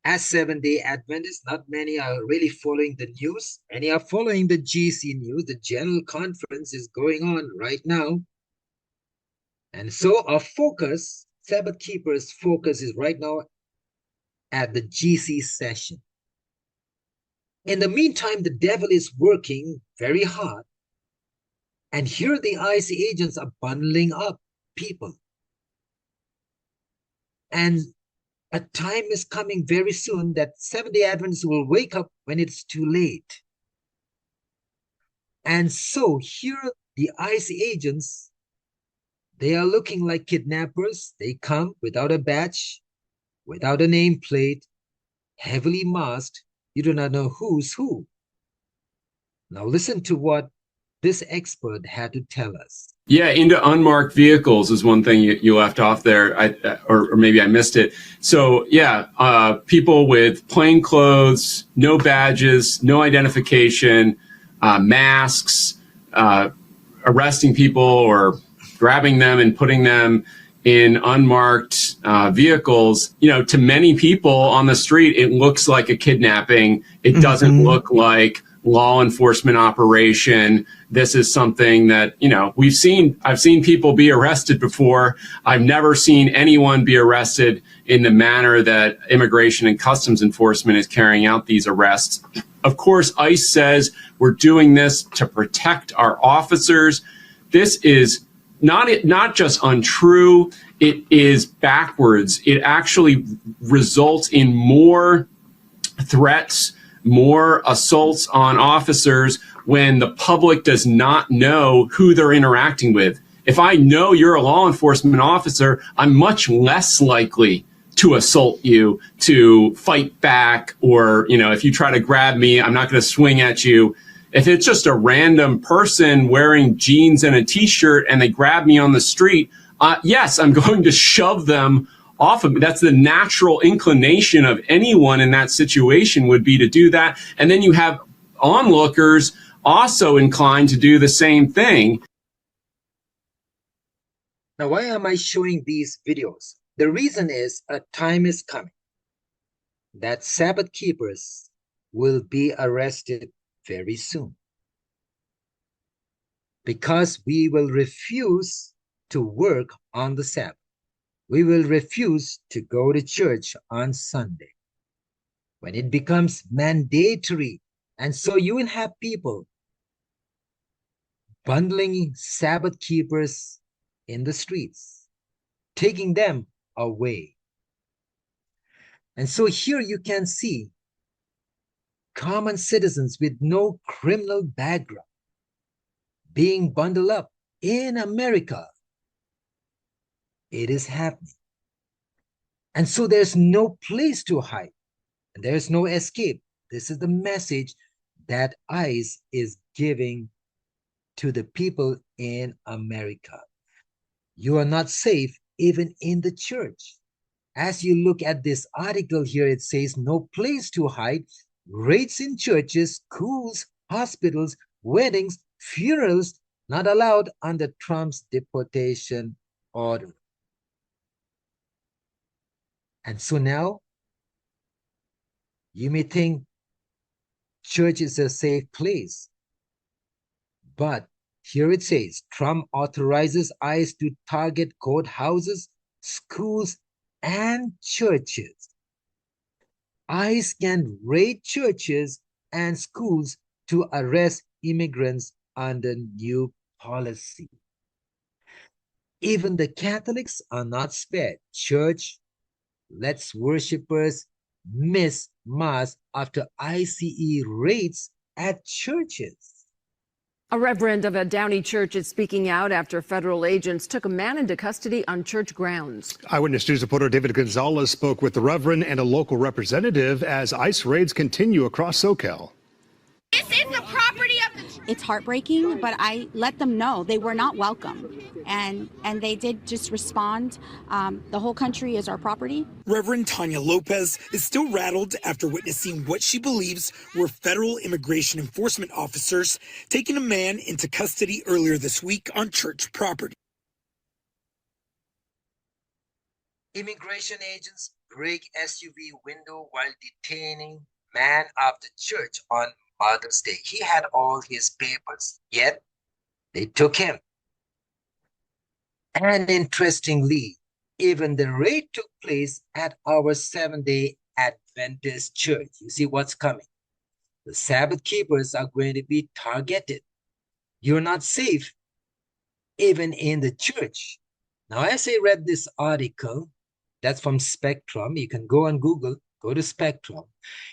As Seventh-day Adventists, not many are really following the news. Many are following the GC news. The General Conference is going on right now. And so our focus, Sabbath keepers' focus is right now at the GC session. In the meantime, the devil is working very hard. And here the IC agents are bundling up people. And a time is coming very soon that Seventh-day Adventists will wake up when it's too late. And so here the IC agents, they are looking like kidnappers. They come without a badge, without a nameplate, heavily masked. You do not know who's who. Now listen to what this expert had to tell us.
Yeah, into unmarked vehicles is one thing you left off there, or maybe I missed it. So yeah, people with plain clothes, no badges, no identification, masks, arresting people or grabbing them and putting them in unmarked vehicles. You know, to many people on the street, it looks like a kidnapping. It doesn't look like law enforcement operation. This is something that, you know, I've seen people be arrested before. I've never seen anyone be arrested in the manner that Immigration and Customs Enforcement is carrying out these arrests. Of course, ICE says we're doing this to protect our officers. This is not just untrue, it is backwards. It actually results in more threats, more assaults on officers when the public does not know who they're interacting with. If I know you're a law enforcement officer, I'm much less likely to assault you, to fight back, or, you know, if you try to grab me, I'm not going to swing at you. If it's just a random person wearing jeans and a t-shirt and they grab me on the street, yes, I'm going to shove them off of me. That's the natural inclination of anyone in that situation, would be to do that. And then you have onlookers also inclined to do the same thing.
Now, why am I showing these videos? The reason is a time is coming that Sabbath keepers will be arrested very soon, because we will refuse to work on the Sabbath. We will refuse to go to church on Sunday when it becomes mandatory. And so you will have people bundling Sabbath keepers in the streets, taking them away. And so here you can see common citizens with no criminal background being bundled up in America. It is happening. And so there's no place to hide, and there's no escape. This is the message that ICE is giving to the people in America. You are not safe even in the church. As you look at this article here, it says no place to hide, raids in churches, schools, hospitals, weddings, funerals, not allowed under Trump's deportation order. And so now, you may think church is a safe place. But here it says, Trump authorizes ICE to target courthouses, schools, and churches. ICE can raid churches and schools to arrest immigrants under new policy. Even the Catholics are not spared. Church lets worshippers miss Mass after ICE raids at churches.
A reverend of a Downey church is speaking out after federal agents took a man into custody on church grounds.
Eyewitness News reporter David Gonzalez spoke with the reverend and a local representative as ICE raids continue across SoCal.
This is the property of the church. It's heartbreaking, but I let them know they were not welcome. And they did just respond. The whole country is our property.
Reverend Tanya Lopez is still rattled after witnessing what she believes were federal immigration enforcement officers taking a man into custody earlier this week on church property.
Immigration agents break SUV window while detaining man after church on Mother's Day. He had all his papers, yet they took him. And interestingly, even the raid took place at our Seventh-day Adventist church. You see what's coming. The Sabbath keepers are going to be targeted. You're not safe even in the church. Now, as I read this article, that's from Spectrum. You can go on Google, go to Spectrum.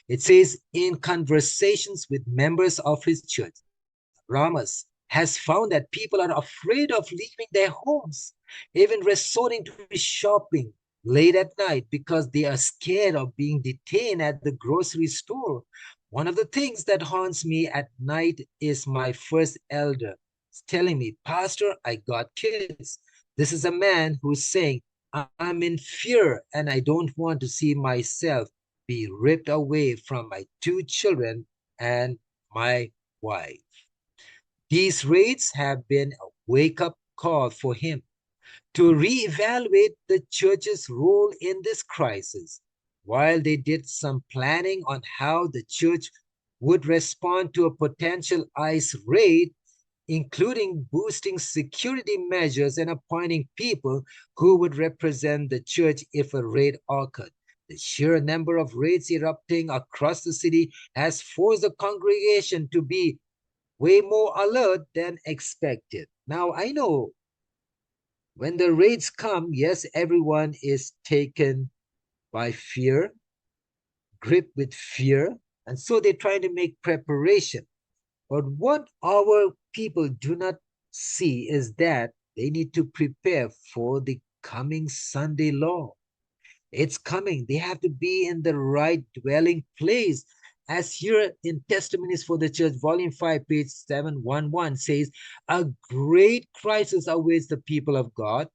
It says, in conversations with members of his church, Ramos has found that people are afraid of leaving their homes, even resorting to shopping late at night because they are scared of being detained at the grocery store. One of the things that haunts me at night is my first elder telling me, Pastor, I got kids. This is a man who's saying, I'm in fear and I don't want to see myself be ripped away from my two children and my wife. These raids have been a wake-up call for him to reevaluate the church's role in this crisis. While they did some planning on how the church would respond to a potential ICE raid, including boosting security measures and appointing people who would represent the church if a raid occurred. The sheer number of raids erupting across the city has forced the congregation to be way more alert than expected. Now, I know when the raids come, yes, everyone is taken by fear, gripped with fear, and so they're trying to make preparation. But what our people do not see is that they need to prepare for the coming Sunday law. It's coming. They have to be in the right dwelling place. As here in Testimonies for the Church, Volume 5, page 711 says, a great crisis awaits the people of God.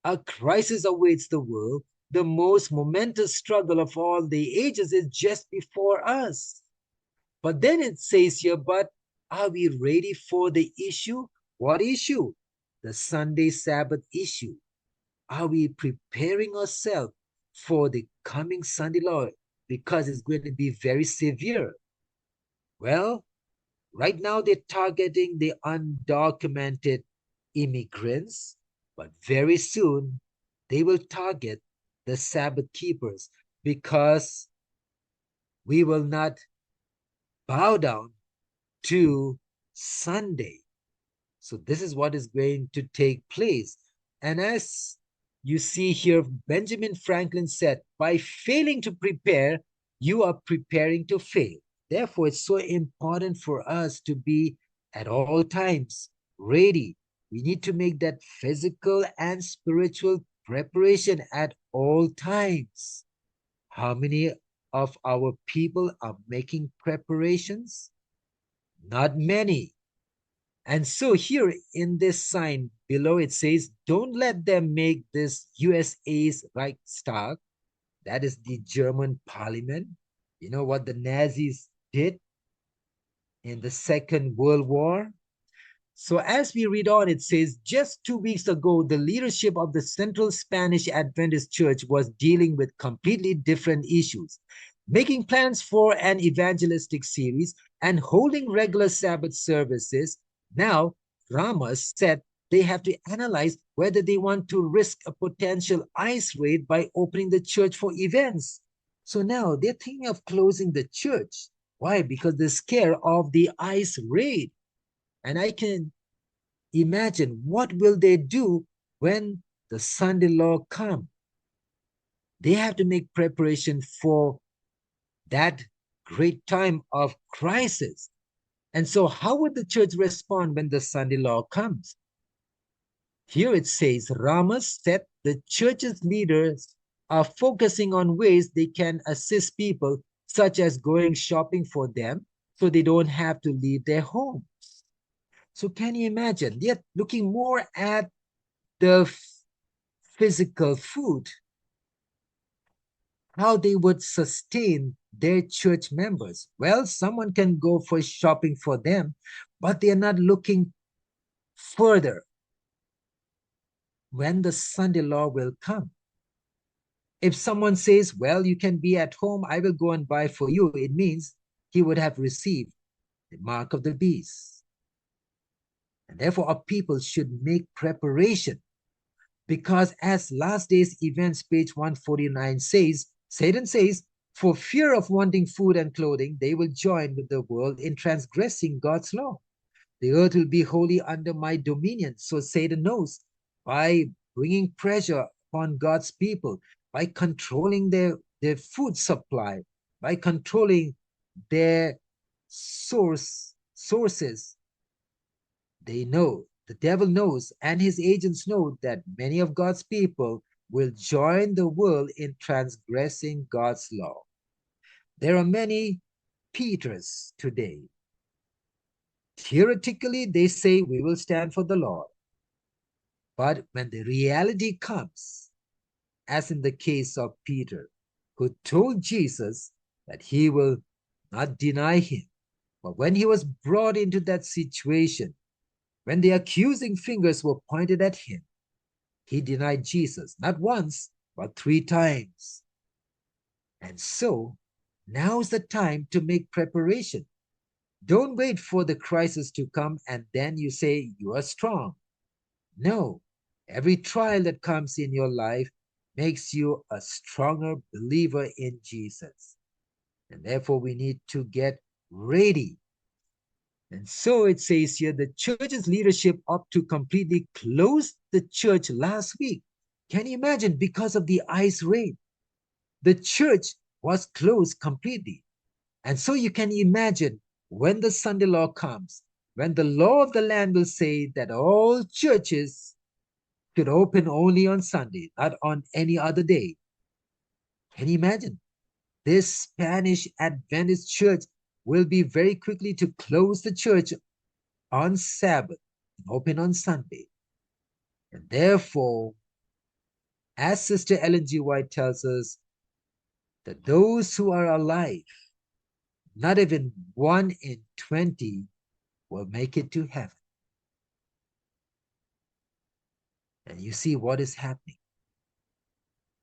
A crisis awaits the world. The most momentous struggle of all the ages is just before us. But then it says here, but are we ready for the issue? What issue? The Sunday Sabbath issue. Are we preparing ourselves for the coming Sunday law? Because it's going to be very severe. Well, right now they're targeting the undocumented immigrants, but very soon they will target the Sabbath keepers because we will not bow down to Sunday. So this is what is going to take place. And as you see here, Benjamin Franklin said, by failing to prepare, you are preparing to fail. Therefore, it's so important for us to be at all times ready. We need to make that physical and spiritual preparation at all times. How many of our people are making preparations? Not many. And so here in this sign below, it says, don't let them make this USA's Reichstag, that is the German parliament. You know what the Nazis did in the Second World War? So as we read on, it says, just 2 weeks ago, the leadership of the Central Spanish Adventist Church was dealing with completely different issues, making plans for an evangelistic series and holding regular Sabbath services. Now, Ramos said they have to analyze whether they want to risk a potential ICE raid by opening the church for events. So now they're thinking of closing the church. Why? Because they're scared of the ICE raid. And I can imagine what will they do when the Sunday law comes. They have to make preparation for that great time of crisis. And so how would the church respond when the Sunday law comes? Here it says, Ramos said the church's leaders are focusing on ways they can assist people, such as going shopping for them so they don't have to leave their home. So can you imagine? They're looking more at the physical food, how they would sustain their church members. Well, someone can go for shopping for them, but they're not looking further when the Sunday law will come. If someone says, well, you can be at home, I will go and buy for you, it means he would have received the mark of the beast. And therefore, our people should make preparation, because as last days events, page 149 says, Satan says, for fear of wanting food and clothing, they will join with the world in transgressing God's law. The earth will be wholly under my dominion. So Satan knows, by bringing pressure upon God's people, by controlling their food supply, by controlling their sources, they know, the devil knows, and his agents know that many of God's people will join the world in transgressing God's law. There are many Peters today. Theoretically, they say we will stand for the Lord. But when the reality comes, as in the case of Peter, who told Jesus that he will not deny him, but when he was brought into that situation, when the accusing fingers were pointed at him, he denied Jesus, not once, but 3 times. And so, now's the time to make preparation. Don't wait for the crisis to come and then you say you are strong. No, every trial that comes in your life makes you a stronger believer in Jesus. And therefore, we need to get ready. And so it says here, the church's leadership ought to completely close the church last week. Can you imagine? Because of the ice raid, the church was closed completely. And so you can imagine when the Sunday law comes, when the law of the land will say that all churches should open only on Sunday, not on any other day. Can you imagine? This Spanish Adventist church will be very quickly to close the church on Sabbath and open on Sunday. And therefore, as Sister Ellen G. White tells us, that those who are alive, not even 1 in 20, will make it to heaven. And you see what is happening.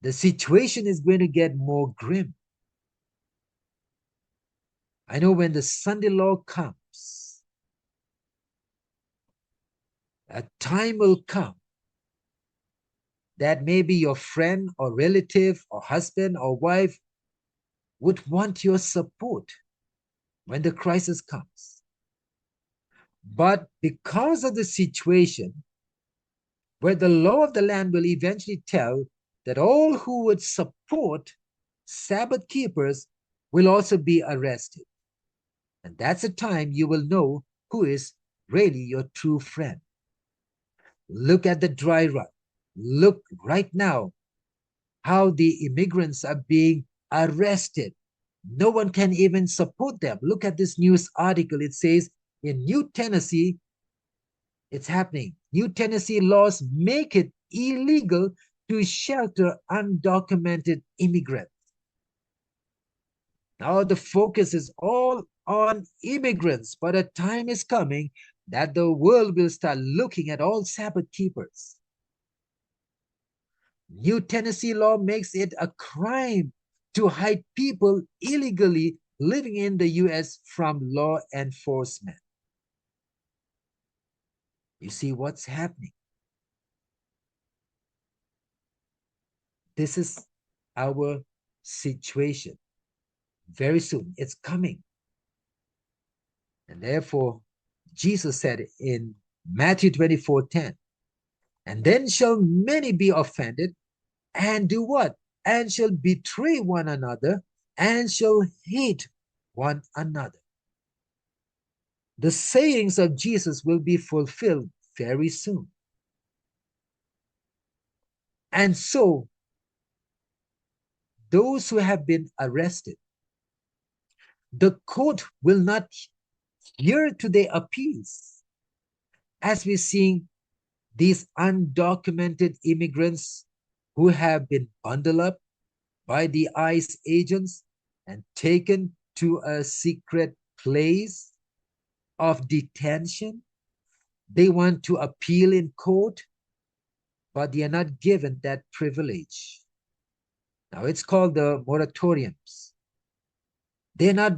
The situation is going to get more grim. I know when the Sunday law comes, a time will come that maybe your friend or relative or husband or wife would want your support when the crisis comes. But because of the situation, where the law of the land will eventually tell that all who would support Sabbath keepers will also be arrested. And that's the time you will know who is really your true friend. Look at the dry run. Look right now how the immigrants are being arrested. No one can even support them. Look at this news article. It says in New Tennessee, it's happening. New Tennessee laws make it illegal to shelter undocumented immigrants. Now the focus is all on immigrants, but a time is coming that the world will start looking at all Sabbath keepers. New Tennessee law makes it a crime to hide people illegally living in the U.S. from law enforcement. You see what's happening. This is our situation. Very soon, it's coming. And therefore, Jesus said in Matthew 24:10, and then shall many be offended and do what? And shall betray one another and shall hate one another. The sayings of Jesus will be fulfilled very soon. And so, those who have been arrested, the court will not hear to their appeals. As we're seeing these undocumented immigrants who have been bundled up by the ICE agents and taken to a secret place of detention. They want to appeal in court, but they are not given that privilege. Now it's called the moratoriums. They're not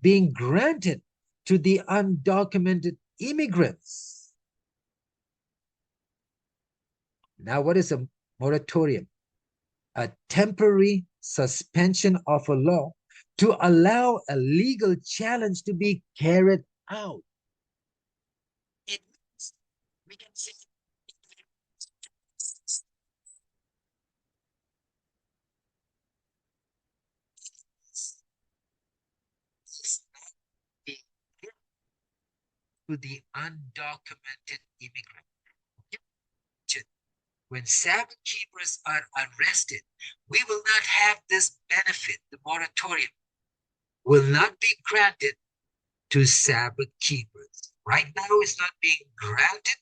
being granted to the undocumented immigrants. Now, what is a moratorium? A temporary suspension of a law to allow a legal challenge to be carried out. It means we can say to the undocumented immigrant. When Sabbath keepers are arrested, we will not have this benefit. The moratorium will not be granted to Sabbath keepers. Right now, it's not being granted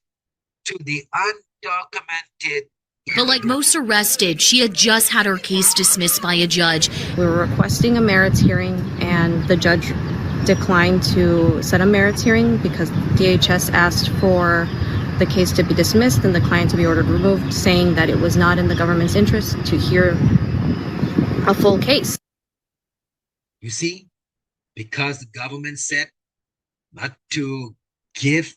to the undocumented.
But like most arrested, she had just had her case dismissed by a judge.
We were requesting a merits hearing, and the judge declined to set a merits hearing because DHS asked for the case to be dismissed and the client to be ordered removed, saying that it was not in the government's interest to hear a full case.
You see, because the government said not to give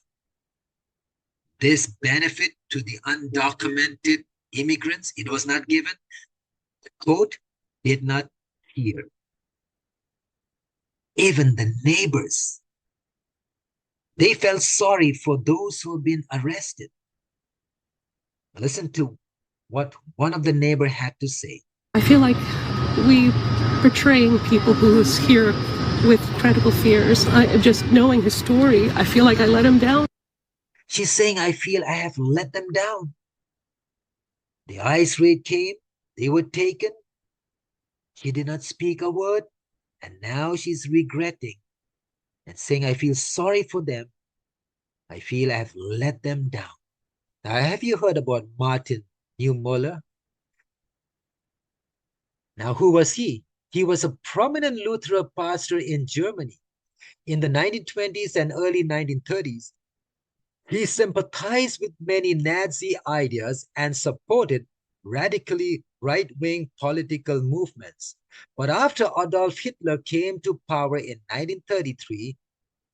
this benefit to the undocumented immigrants, it was not given. The court did not hear. Even the neighbors, they felt sorry for those who have been arrested. Listen to what one of the neighbors had to say.
I feel like we portraying people who's here with credible fears. Just knowing his story, I feel like I let him down.
She's saying, I feel I have let them down. The ICE raid came, they were taken. She did not speak a word, and now she's regretting and saying, I feel sorry for them. I feel I have let them down. Now, have you heard about Martin Niemöller? Now, who was he? He was a prominent Lutheran pastor in Germany in the 1920s and early 1930s. He sympathized with many Nazi ideas and supported radically right-wing political movements. But after Adolf Hitler came to power in 1933,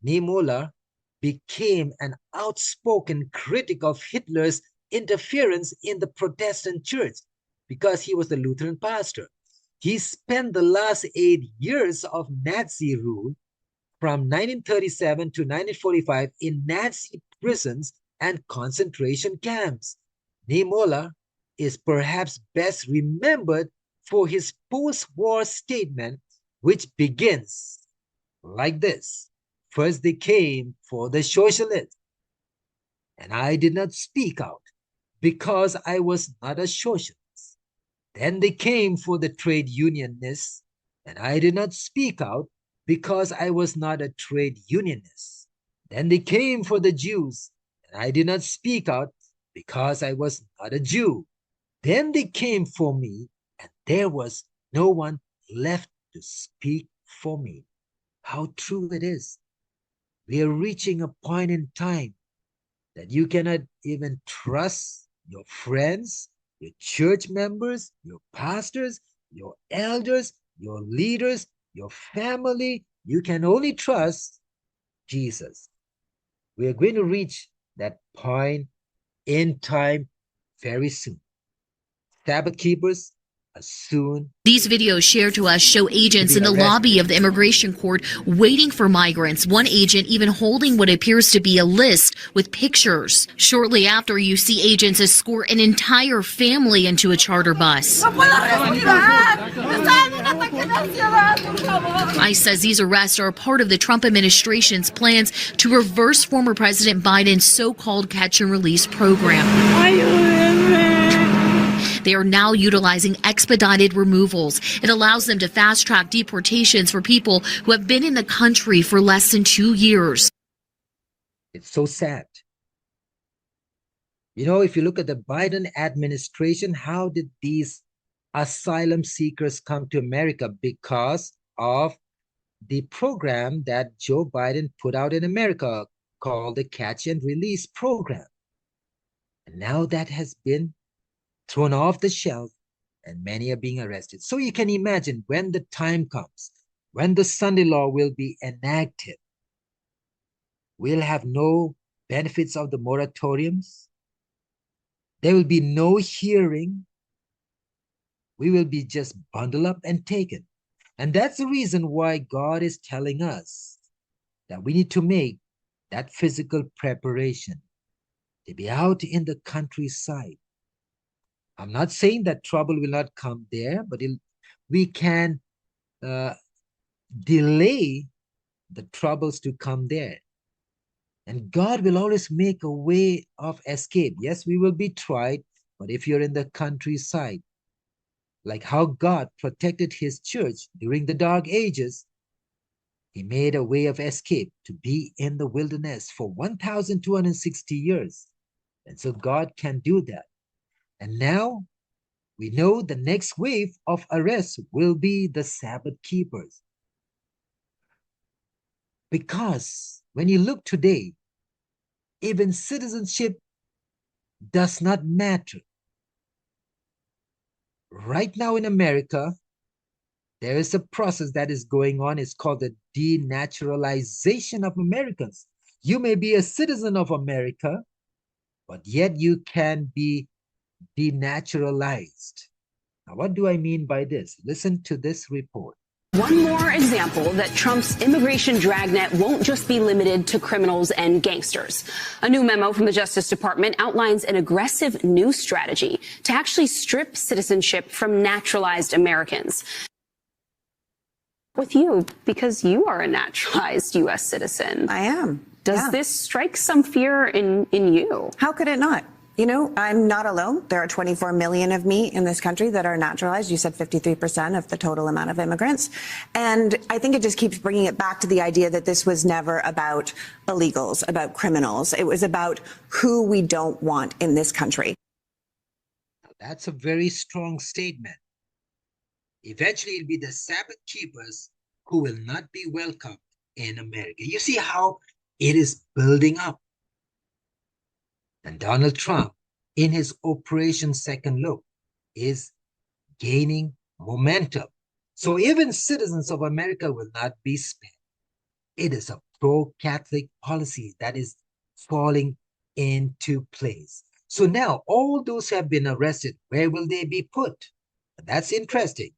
Niemöller became an outspoken critic of Hitler's interference in the Protestant church because he was a Lutheran pastor. He spent the last 8 years of Nazi rule from 1937 to 1945 in Nazi prisons and concentration camps. Niemöller is perhaps best remembered for his post-war statement, which begins like this. First they came for the socialists, and I did not speak out because I was not a socialist. Then they came for the trade unionists, and I did not speak out because I was not a trade unionist. Then they came for the Jews, and I did not speak out because I was not a Jew. Then they came for me, and there was no one left to speak for me. How true it is. We are reaching a point in time that you cannot even trust your friends, your church members, your pastors, your elders, your leaders, your family. You can only trust Jesus. We are going to reach that point in time very soon. Sabbath keepers are soon.
These videos shared to us show agents in the lobby of the immigration court waiting for migrants, one agent even holding what appears to be a list with pictures. Shortly after, you see agents escort an entire family into a charter bus. ICE says these arrests are a part of the Trump administration's plans to reverse former President Biden's so-called catch and release program. They are now utilizing expedited removals. It allows them to fast-track deportations for people who have been in the country for less than 2 years.
It's so sad. You know, if you look at the Biden administration, how did these asylum seekers come to America? Because of the program that Joe Biden put out in America called the Catch and Release Program. And now that has been thrown off the shelf, and many are being arrested. So you can imagine when the time comes, when the Sunday law will be enacted, we'll have no benefits of the moratoriums. There will be no hearing. We will be just bundled up and taken. And that's the reason why God is telling us that we need to make that physical preparation to be out in the countryside. I'm not saying that trouble will not come there, but we can delay the troubles to come there. And God will always make a way of escape. Yes, we will be tried, but if you're in the countryside, like how God protected his church during the dark ages, he made a way of escape to be in the wilderness for 1,260 years. And so God can do that. And now we know the next wave of arrest will be the Sabbath keepers. Because when you look today, even citizenship does not matter. Right now in America, there is a process that is going on. It's called the denaturalization of Americans. You may be a citizen of America, but yet you can be denaturalized. Now, what do I mean by this? Listen to this report.
One more example that Trump's immigration dragnet won't just be limited to criminals and gangsters. A new memo from the Justice Department outlines an aggressive new strategy to actually strip citizenship from naturalized Americans. With you, because you are a naturalized U.S. citizen.
I am.
Does this strike some fear in you?
How could it not? You know, I'm not alone. There are 24 million of me in this country that are naturalized. You said 53% of the total amount of immigrants. And I think it just keeps bringing it back to the idea that this was never about illegals, about criminals. It was about who we don't want in this country.
That's a very strong statement. Eventually, it'll be the Sabbath keepers who will not be welcomed in America. You see how it is building up. And Donald Trump, in his Operation Second Look, is gaining momentum. So even citizens of America will not be spared. It is a pro-Catholic policy that is falling into place. So now all those who have been arrested, where will they be put? That's interesting.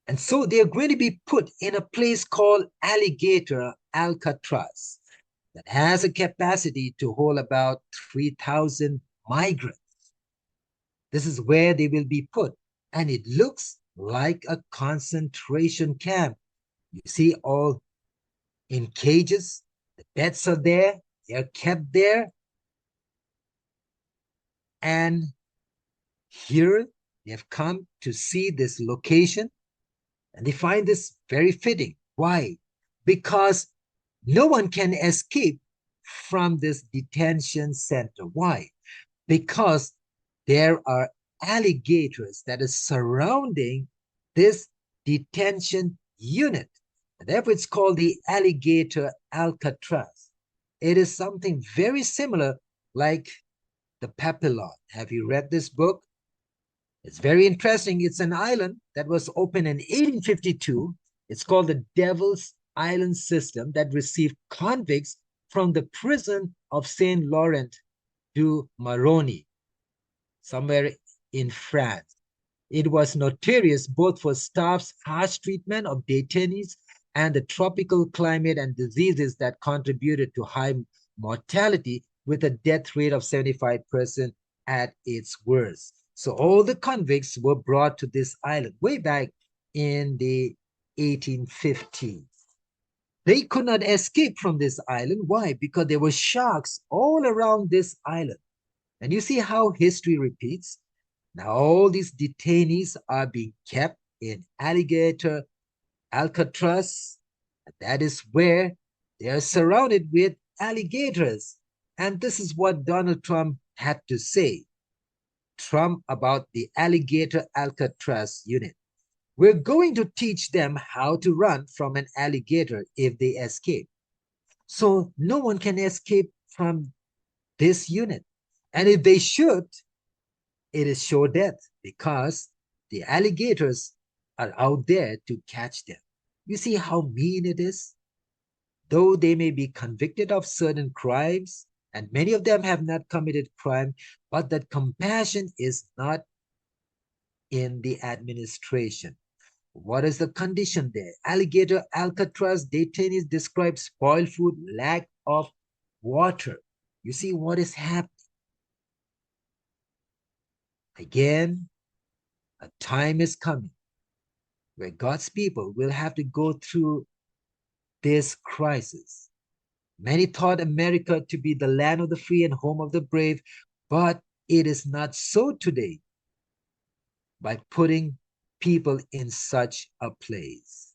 And so they're going to be put in a place called Alligator Alcatraz that has a capacity to hold about 3,000 migrants. This is where they will be put. And it looks like a concentration camp. You see all in cages. The beds are there. They're kept there. And here they have come to see this location. And they find this very fitting. Why? Because no one can escape from this detention center. Why? Because there are alligators that are surrounding this detention unit. And therefore, it's called the Alligator Alcatraz. It is something very similar like the Papillon. Have you read this book? It's very interesting. It's an island that was opened in 1852. It's called the Devil's Island System that received convicts from the prison of Saint Laurent du Maroni, somewhere in France. It was notorious both for staff's harsh treatment of detainees and the tropical climate and diseases that contributed to high mortality, with a death rate of 75% at its worst. So all the convicts were brought to this island way back in the 1850s. They could not escape from this island. Why? Because there were sharks all around this island. And you see how history repeats. Now all these detainees are being kept in Alligator Alcatraz. And that is where they are surrounded with alligators. And this is what Donald Trump had to say. Trump about the Alligator Alcatraz unit. We're going to teach them how to run from an alligator if they escape. So no one can escape from this unit. And if they should, it is sure death because the alligators are out there to catch them. You see how mean it is? Though they may be convicted of certain crimes, and many of them have not committed crime, but that compassion is not in the administration. What is the condition there? Alligator Alcatraz detainees describe spoiled food, lack of water. You see what is happening. Again, a time is coming where God's people will have to go through this crisis. Many thought America to be the land of the free and home of the brave, but it is not so today by putting people in such a place.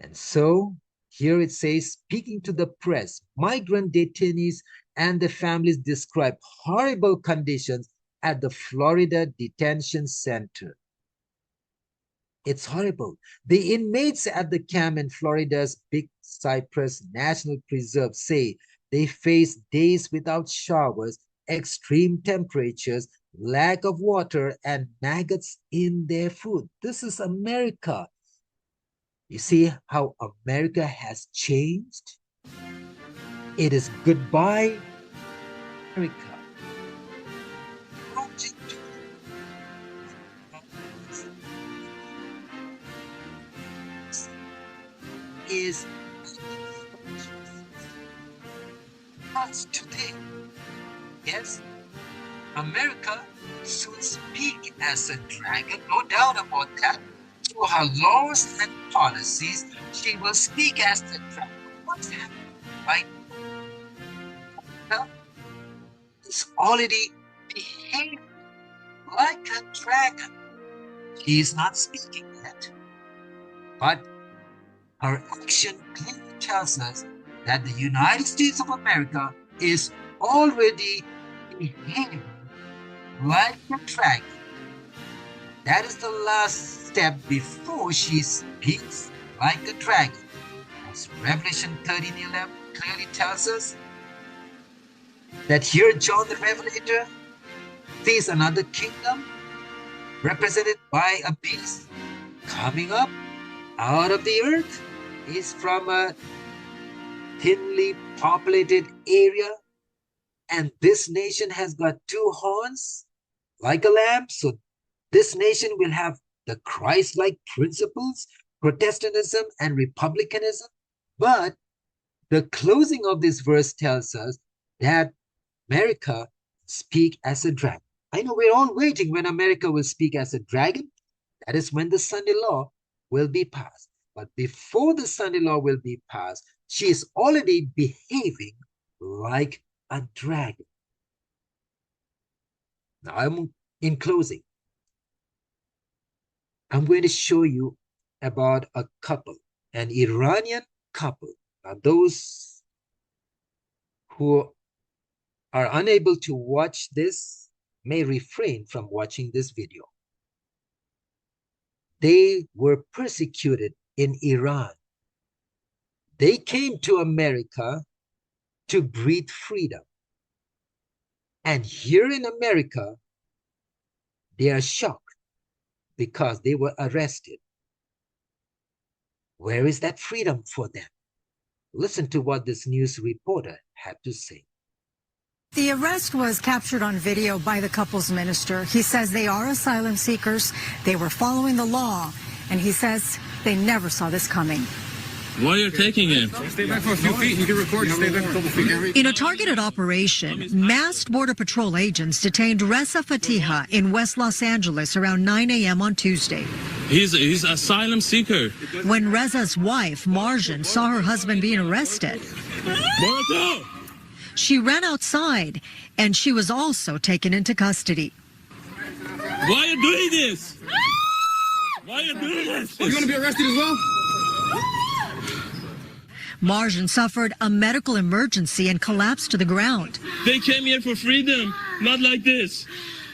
And so here it says, speaking to the press, migrant detainees and their families describe horrible conditions at the Florida detention center. It's horrible. The inmates at the camp in Florida's Big Cypress National Preserve say they face days without showers, extreme temperatures, lack of water, and maggots in their food. This is America. You see how America has changed? It is goodbye, America. Is us today. Yes, America should speak as a dragon, no doubt about that. Through her laws and policies, she will speak as the dragon. What's happening right now? It's already behaving like a dragon. She is not speaking yet, but her action clearly tells us that the United States of America is already behaving like a dragon. That is the last step before she speaks like a dragon. As Revelation 13:11 clearly tells us that here John the Revelator sees another kingdom represented by a beast coming up out of the earth. Is from a thinly populated area, and this nation has got two horns like a lamb. So this nation will have the Christ-like principles, Protestantism and republicanism. But the closing of this verse tells us that America speak as a dragon. I know we're all waiting when America will speak as a dragon. That is when the Sunday law will be passed. But before the Sunday law will be passed, she is already behaving like a dragon. Now, in closing, I'm going to show you about a couple, an Iranian couple. Now, those who are unable to watch this may refrain from watching this video. They were persecuted in Iran. They came to America to breathe freedom. And here in America, they are shocked because they were arrested. Where is that freedom for them? Listen to what this news reporter had to say.
The arrest was captured on video by the couple's minister. He says they are asylum seekers. They were following the law. And he says they never saw this coming.
Why are you taking him?
Stay back for a few feet. You can record. Stay back a couple feet.
In a targeted operation, masked Border Patrol agents detained Reza Fatiha in West Los Angeles around 9 a.m. on Tuesday.
He's an asylum seeker.
When Reza's wife, Marjan, saw her husband being arrested, she ran outside, and she was also taken into custody.
Why are you doing this? Why are you doing this?
You're going to be arrested as well?
Marjan suffered a medical emergency and collapsed to the ground.
They came here for freedom, not like this.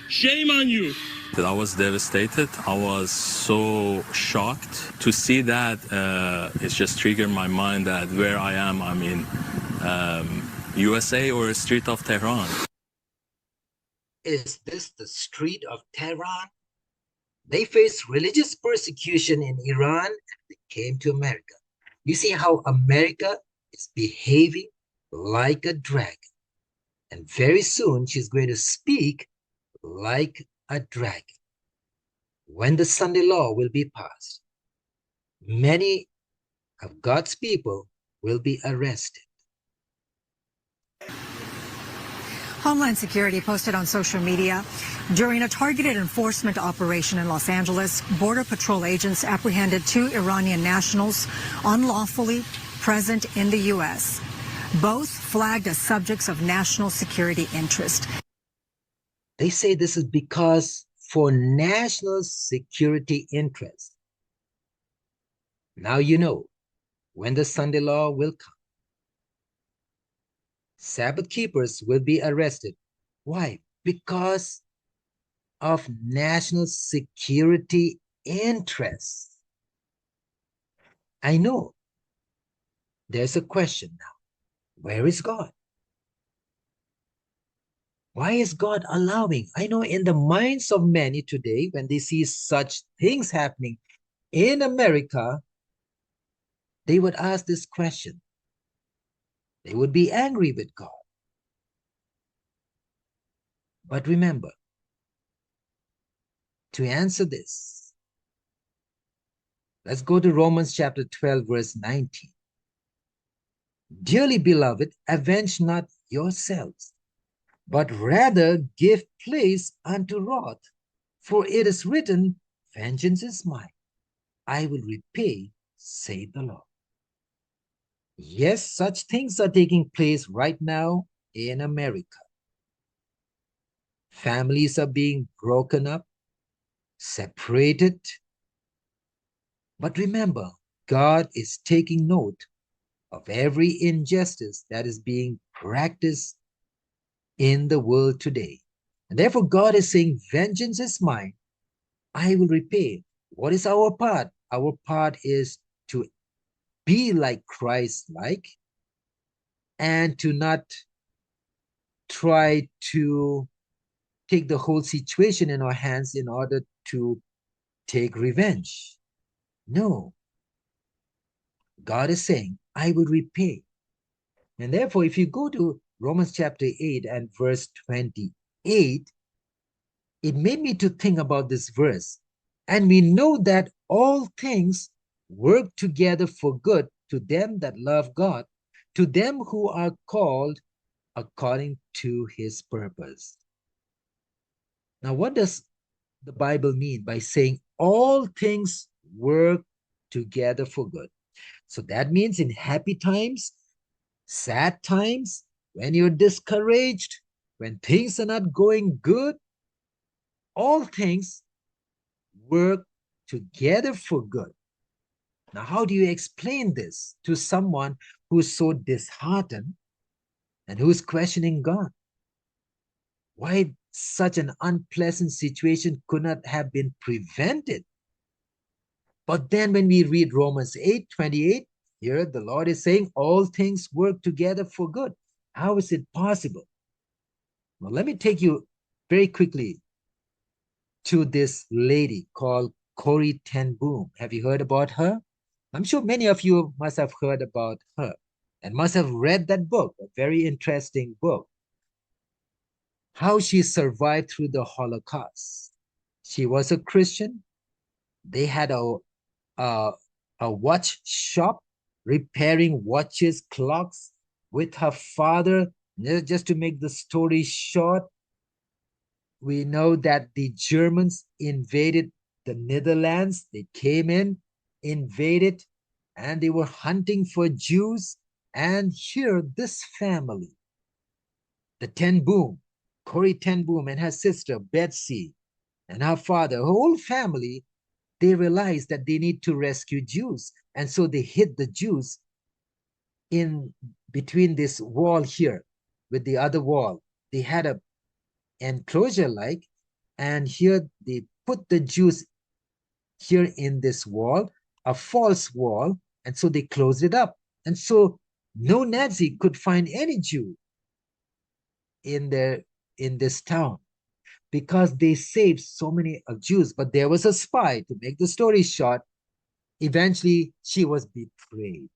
Shame on you.
I was devastated. I was so shocked to see that. It's just triggered my mind that where I am, I'm in USA or a street of Tehran.
Is this the street of Tehran? They faced religious persecution in Iran and they came to America. You see how America is behaving like a dragon. And very soon she's going to speak like a dragon. When the Sunday law will be passed, many of God's people will be arrested.
Homeland Security posted on social media, during a targeted enforcement operation in Los Angeles, Border Patrol agents apprehended 2 Iranian nationals unlawfully present in the U.S. Both flagged as subjects of national security interest.
They say this is because for national security interest. Now you know when the Sunday law will come. Sabbath keepers will be arrested. Why? Because of national security interests. I know there's a question now. Where is God? Why is God allowing? I know in the minds of many today, when they see such things happening in America, they would ask this question. They would be angry with God. But remember, to answer this, let's go to Romans chapter 12, verse 19. Dearly beloved, avenge not yourselves, but rather give place unto wrath. For it is written, vengeance is mine, I will repay, saith the Lord. Yes, such things are taking place right now in America. Families are being broken up, separated. But remember, God is taking note of every injustice that is being practiced in the world today. And therefore, God is saying, vengeance is mine, I will repay. What is our part? Our part is to be like Christ-like and to not try to take the whole situation in our hands in order to take revenge. No. God is saying, I will repay. And therefore, if you go to Romans chapter 8 and verse 28, it made me to think about this verse. And we know that all things work together for good to them that love God, to them who are called according to his purpose. Now, what does the Bible mean by saying all things work together for good? So that means in happy times, sad times, when you're discouraged, when things are not going good, all things work together for good. Now, how do you explain this to someone who's so disheartened and who's questioning God? Why such an unpleasant situation could not have been prevented? But then when we read Romans 8:28, here the Lord is saying all things work together for good. How is it possible? Well, let me take you very quickly to this lady called Corrie ten Boom. Have you heard about her? I'm sure many of you must have heard about her and must have read that book, a very interesting book. How she survived through the Holocaust. She was a Christian. They had a watch shop repairing watches, clocks with her father. Just to make the story short, we know that the Germans invaded the Netherlands. They came in, invaded, and they were hunting for Jews. And here, this family, the Ten Boom, Corrie ten Boom and her sister, Betsy, and her father, her whole family, they realized that they need to rescue Jews. And so they hid the Jews in between this wall here with the other wall. They had a enclosure like, And here they put the Jews here in this wall, a false wall, and so they closed it up. And so no Nazi could find any Jew in this town because they saved so many Jews. But there was a spy. To make the story short, eventually she was betrayed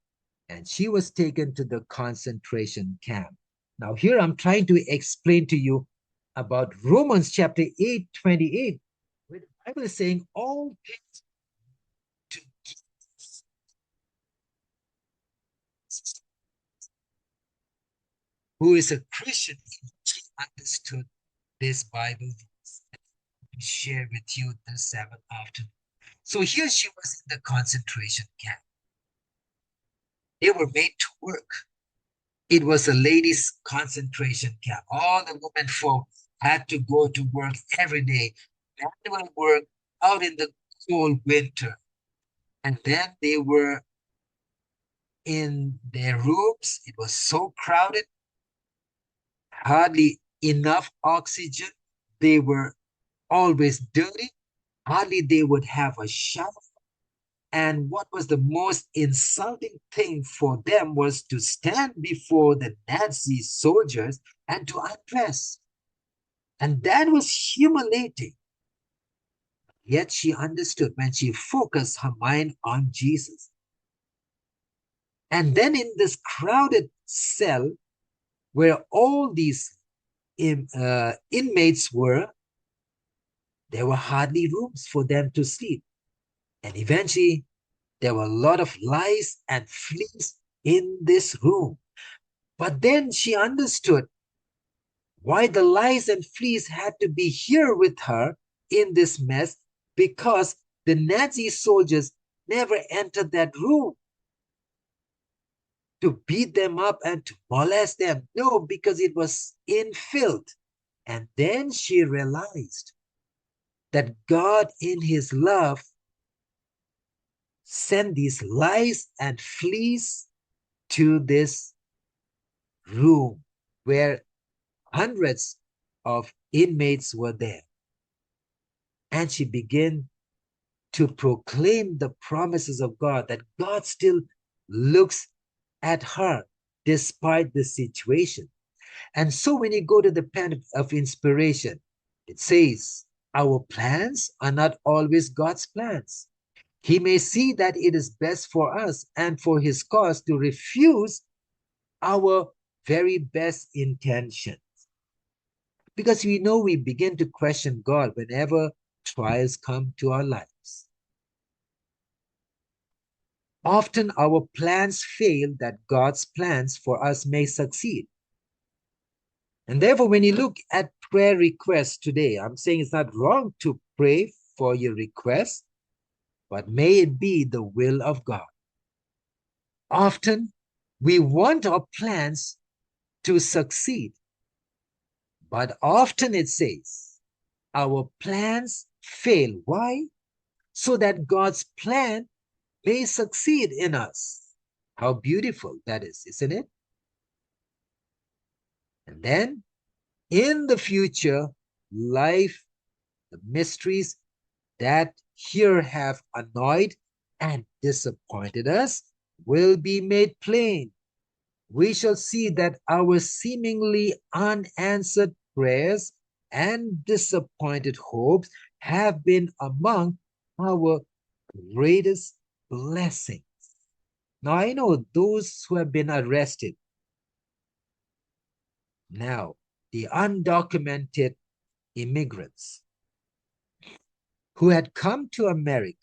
and she was taken to the concentration camp. Now here I'm trying to explain to you about Romans chapter 8:28, where the Bible is saying all things to Jesus. Who is a Christian, he understood this Bible verse to share with you this Sabbath afternoon. So here she was in the concentration camp. They were made to work. It was a ladies' concentration camp. All the women folk had to go to work every day. Men would work out in the cold winter. And then they were in their rooms. It was so crowded, hardly enough oxygen. They were always dirty. Hardly they would have a shower. And what was the most insulting thing for them was to stand before the Nazi soldiers and to undress. And that was humiliating. Yet she understood when she focused her mind on Jesus. And then in this crowded cell where all these inmates were, there were hardly rooms for them to sleep. And eventually, there were a lot of lice and fleas in this room. But then she understood why the lice and fleas had to be here with her in this mess, because the Nazi soldiers never entered that room to beat them up and to molest them. No, because it was in filth. And then she realized that God, in his love, sent these lice and fleas to this room where hundreds of inmates were there. And she began to proclaim the promises of God, that God still looks at her despite the situation. And so when you go to the pen of inspiration, it says, our plans are not always God's plans. He may see that it is best for us and for his cause to refuse our very best intentions. Because we know we begin to question God whenever trials come to our lives. Often our plans fail that God's plans for us may succeed. And therefore, when you look at prayer requests today, I'm saying it's not wrong to pray for your requests, but may it be the will of God. Often, we want our plans to succeed, but often it says our plans fail. Why? So that God's plan may succeed in us. How beautiful that is, isn't it? And then, in the future, life, the mysteries that here have annoyed and disappointed us will be made plain. We shall see that our seemingly unanswered prayers and disappointed hopes have been among our greatest blessings. Now, I know those who have been arrested. Now, the undocumented immigrants who had come to America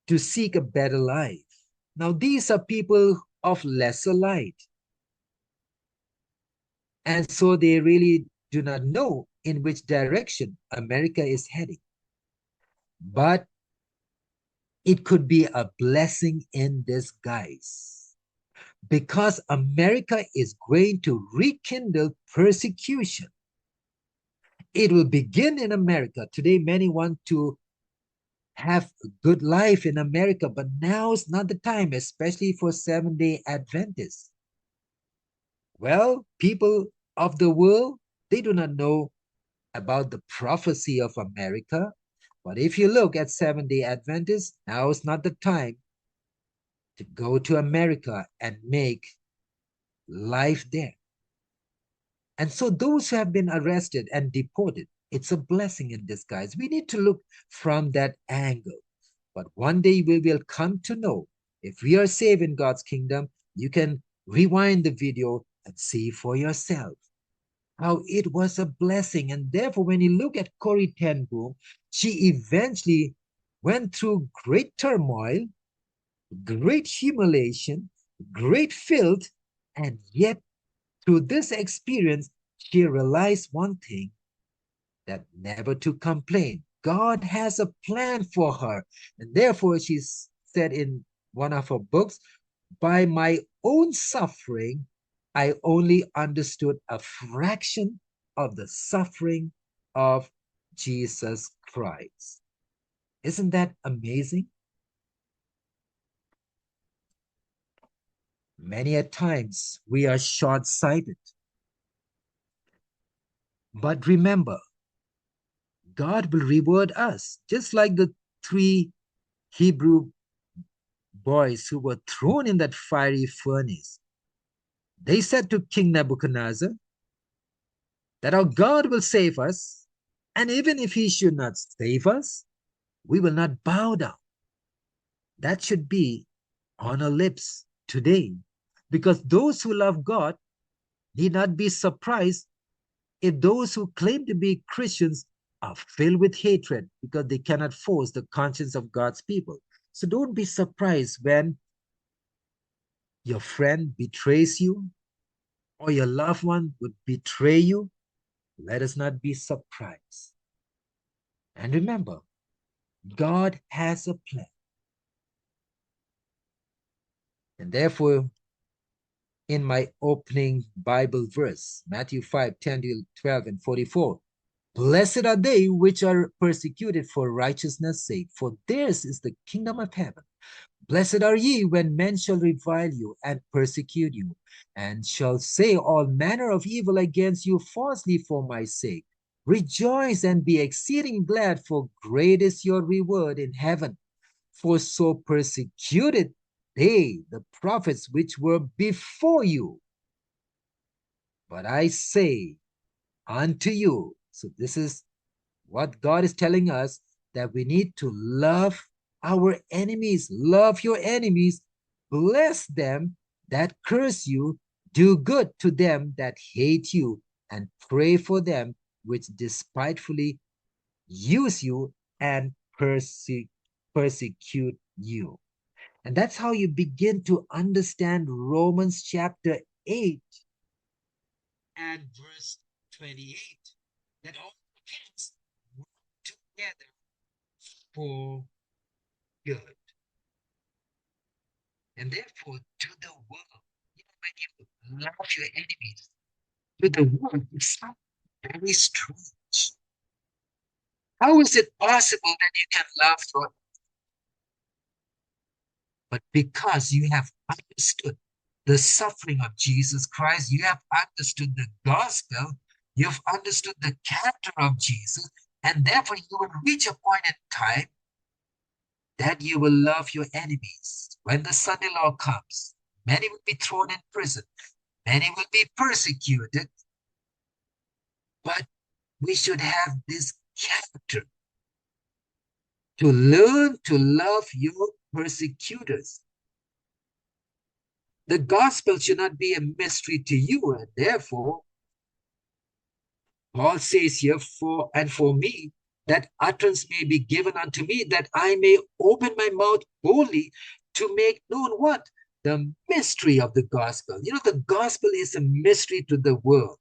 to seek a better life. Now, these are people of lesser light. And so they really do not know in which direction America is heading. But it could be a blessing in disguise, because America is going to rekindle persecution. It will begin in America. Today, many want to have a good life in America, but now is not the time, especially for Seventh-day Adventists. Well, people of the world, they do not know about the prophecy of America. But if you look at Seventh-day Adventists, now is not the time to go to America and make life there. And so those who have been arrested and deported, it's a blessing in disguise. We need to look from that angle. But one day we will come to know if we are saved in God's kingdom, you can rewind the video and see for yourself how it was a blessing. And therefore, when you look at Corrie ten Boom, she eventually went through great turmoil, great humiliation, great filth, and yet through this experience, she realized one thing, that never to complain. God has a plan for her. And therefore, she said in one of her books, by my own suffering, I only understood a fraction of the suffering of Jesus Christ. Isn't that amazing? Many a times we are short-sighted. But remember, God will reward us, just like the 3 Hebrew boys who were thrown in that fiery furnace. They said to King Nebuchadnezzar that our God will save us, and even if he should not save us, we will not bow down. That should be on our lips today, because those who love God need not be surprised if those who claim to be Christians are filled with hatred because they cannot force the conscience of God's people. So don't be surprised when your friend betrays you or your loved one would betray you. Let us not be surprised. And remember, God has a plan. And therefore, in my opening Bible verse, Matthew 5, 10 to 12 and 44, blessed are they which are persecuted for righteousness' sake, for theirs is the kingdom of heaven. Blessed are ye when men shall revile you and persecute you, and shall say all manner of evil against you falsely for my sake. Rejoice and be exceeding glad, for great is your reward in heaven. For so persecuted they the prophets which were before you. But I say unto you, so this is what God is telling us, that we need to love our enemies. Love your enemies. Bless them that curse you. Do good to them that hate you. And pray for them which despitefully use you and persecute you. And that's how you begin to understand Romans chapter 8 and verse 28. That all things work together for good. And therefore, to the world, when you love your enemies, to the world, it's not very strange. How is it possible that you can love your, but because you have understood the suffering of Jesus Christ, you have understood the gospel, you've understood the character of Jesus, and therefore you will reach a point in time that you will love your enemies. When the son-in-law comes, many will be thrown in prison, many will be persecuted, but we should have this character to learn to love your persecutors. The gospel should not be a mystery to you, and therefore, Paul says here, for me, that utterance may be given unto me, that I may open my mouth boldly to make known what? The mystery of the gospel. You know, the gospel is a mystery to the world.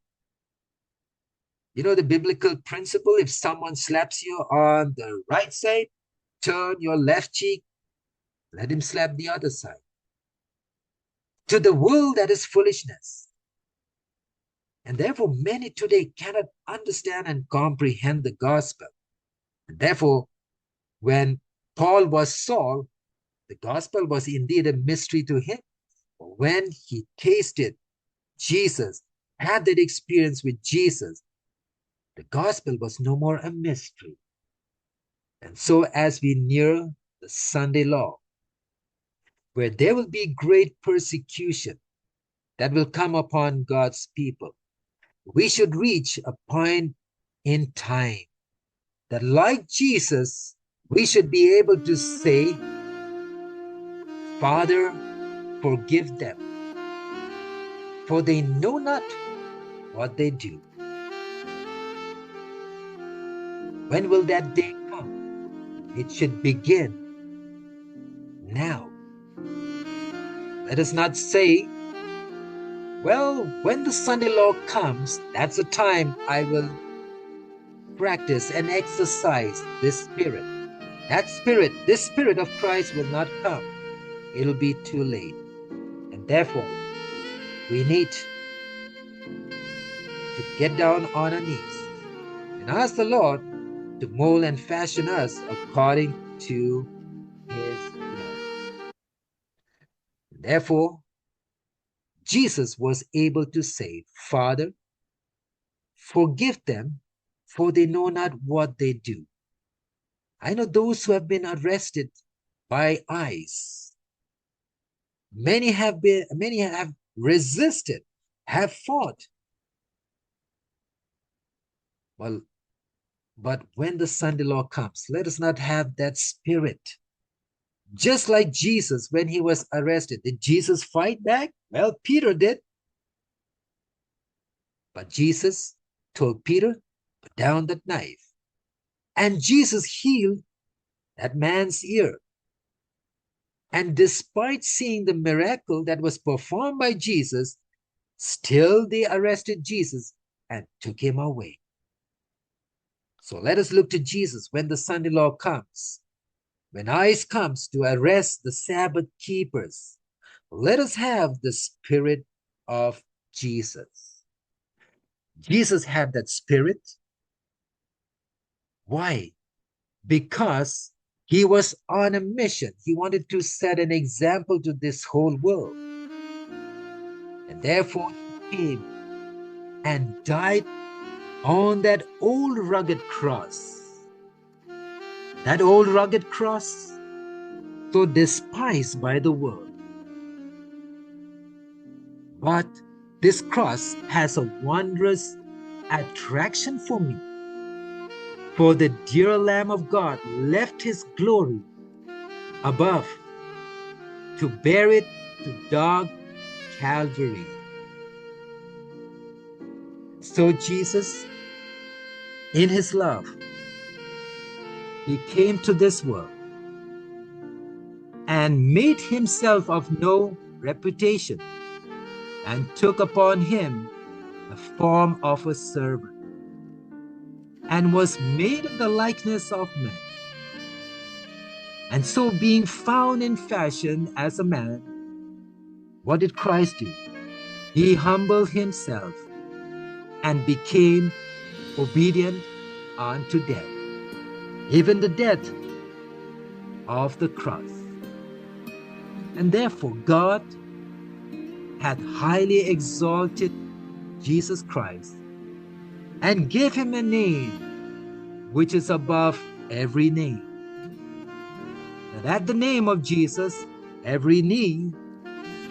You know the biblical principle, if someone slaps you on the right side, turn your left cheek, let him slap the other side. To the world, that is foolishness. And therefore, many today cannot understand and comprehend the gospel. And therefore, when Paul was Saul, the gospel was indeed a mystery to him. When he tasted Jesus, had that experience with Jesus, The gospel was no more a mystery. And so as we near the Sunday law, where there will be great persecution that will come upon God's people, we should reach a point in time that, like Jesus, we should be able to say, Father, forgive them, for they know not what they do. When will that day come? It should begin now. Let us not say, well, when the Sunday law comes, that's the time I will practice and exercise this spirit. That spirit, this spirit of Christ will not come. It'll be too late. And therefore, we need to get down on our knees and ask the Lord to mold and fashion us according to his will. Therefore, Jesus was able to say, Father, forgive them, for they know not what they do. I know those who have been arrested by ICE. Many have resisted, have fought. Well, but when the Sunday law comes, let us not have that spirit. Just like Jesus, when he was arrested, did Jesus fight back? Well, Peter did. But Jesus told Peter, put down that knife. And Jesus healed that man's ear. And despite seeing the miracle that was performed by Jesus, still they arrested Jesus and took him away. So let us look to Jesus when the Sunday law comes. When ICE comes to arrest the Sabbath keepers, let us have the spirit of Jesus. Jesus had that spirit. Why? Because he was on a mission. He wanted to set an example to this whole world. And therefore he came and died on that old rugged cross. That old rugged cross, so despised by the world. But this cross has a wondrous attraction for me. For the dear Lamb of God left his glory above to bear it to dog Calvary. So Jesus, in his love, he came to this world and made himself of no reputation and took upon him the form of a servant and was made in the likeness of man. And so being found in fashion as a man, what did Christ do? He humbled himself and became obedient unto death, even the death of the cross. And therefore God hath highly exalted Jesus Christ and gave him a name which is above every name, that at the name of Jesus every knee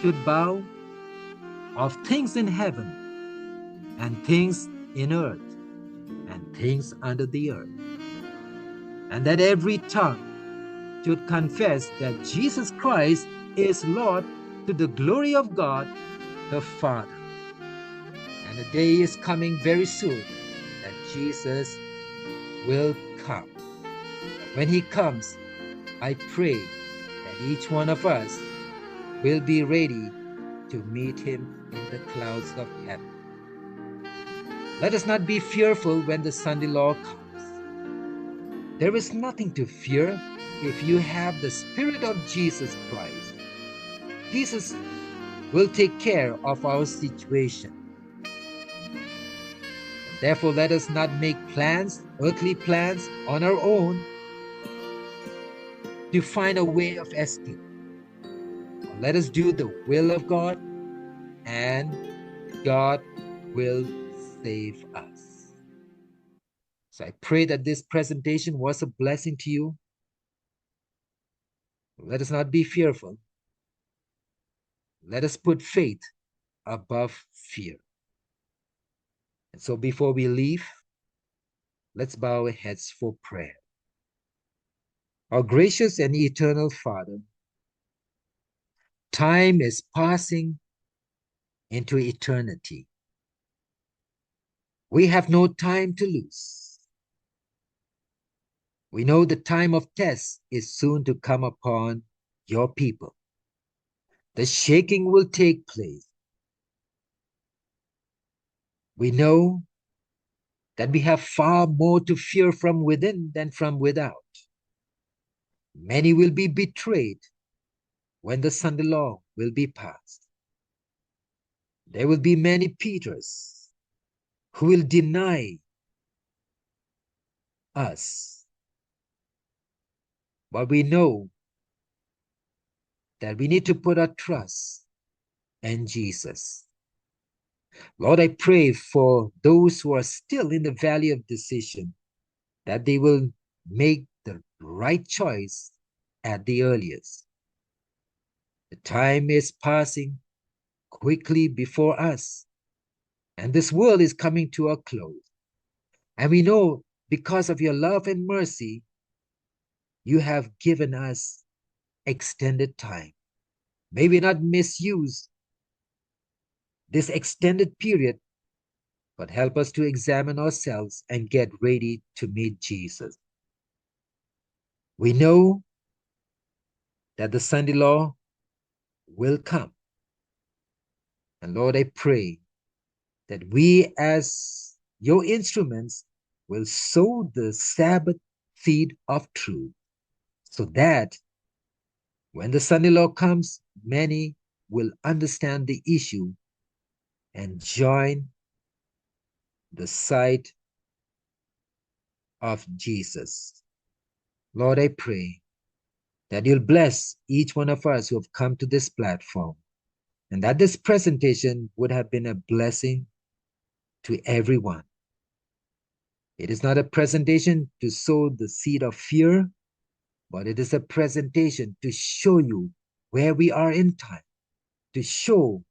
should bow, of things in heaven and things in earth and things under the earth, and that every tongue should confess that Jesus Christ is Lord, to the glory of God the Father. And the day is coming very soon that Jesus will come. When he comes, I pray that each one of us will be ready to meet him in the clouds of heaven. Let us not be fearful when the Sunday law comes. There is nothing to fear if you have the Spirit of Jesus Christ. Jesus will take care of our situation. Therefore, let us not make plans, earthly plans, on our own to find a way of escape. Let us do the will of God, and God will save us. So I pray that this presentation was a blessing to you. Let us not be fearful. Let us put faith above fear. And so before we leave, let's bow our heads for prayer. Our gracious and eternal Father, time is passing into eternity. We have no time to lose. We know the time of test is soon to come upon your people. The shaking will take place. We know that we have far more to fear from within than from without. Many will be betrayed when the Sunday law will be passed. There will be many Peters who will deny us. But we know that we need to put our trust in Jesus. Lord, I pray for those who are still in the valley of decision, that they will make the right choice at the earliest. The time is passing quickly before us, and this world is coming to a close. And we know because of your love and mercy, you have given us extended time. May we not misuse this extended period, but help us to examine ourselves and get ready to meet Jesus. We know that the Sunday law will come. And Lord, I pray that we as your instruments will sow the Sabbath seed of truth, so that when the Sunday law comes, many will understand the issue and join the side of Jesus. Lord, I pray that you'll bless each one of us who have come to this platform, and that this presentation would have been a blessing to everyone. It is not a presentation to sow the seed of fear, but it is a presentation to show you where we are in time, to show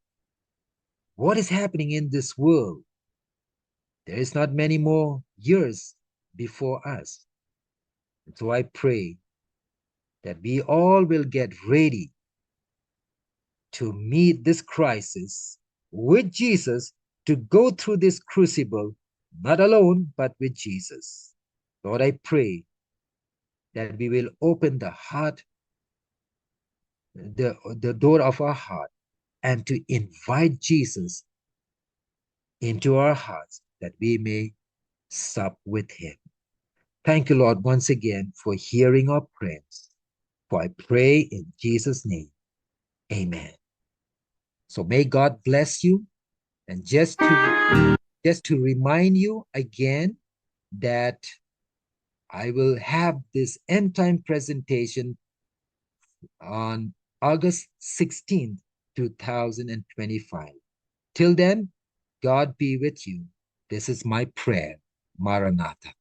what is happening in this world. There is not many more years before us. And so I pray that we all will get ready to meet this crisis with Jesus, to go through this crucible, not alone, but with Jesus. Lord, I pray that we will open the heart, the door of our heart, and to invite Jesus into our hearts, that we may sup with him. Thank you, Lord, once again for hearing our prayers. For I pray in Jesus' name. Amen. So may God bless you. And just to remind you again that I will have this end time presentation on August 16th, 2025. Till then, God be with you. This is my prayer. Maranatha.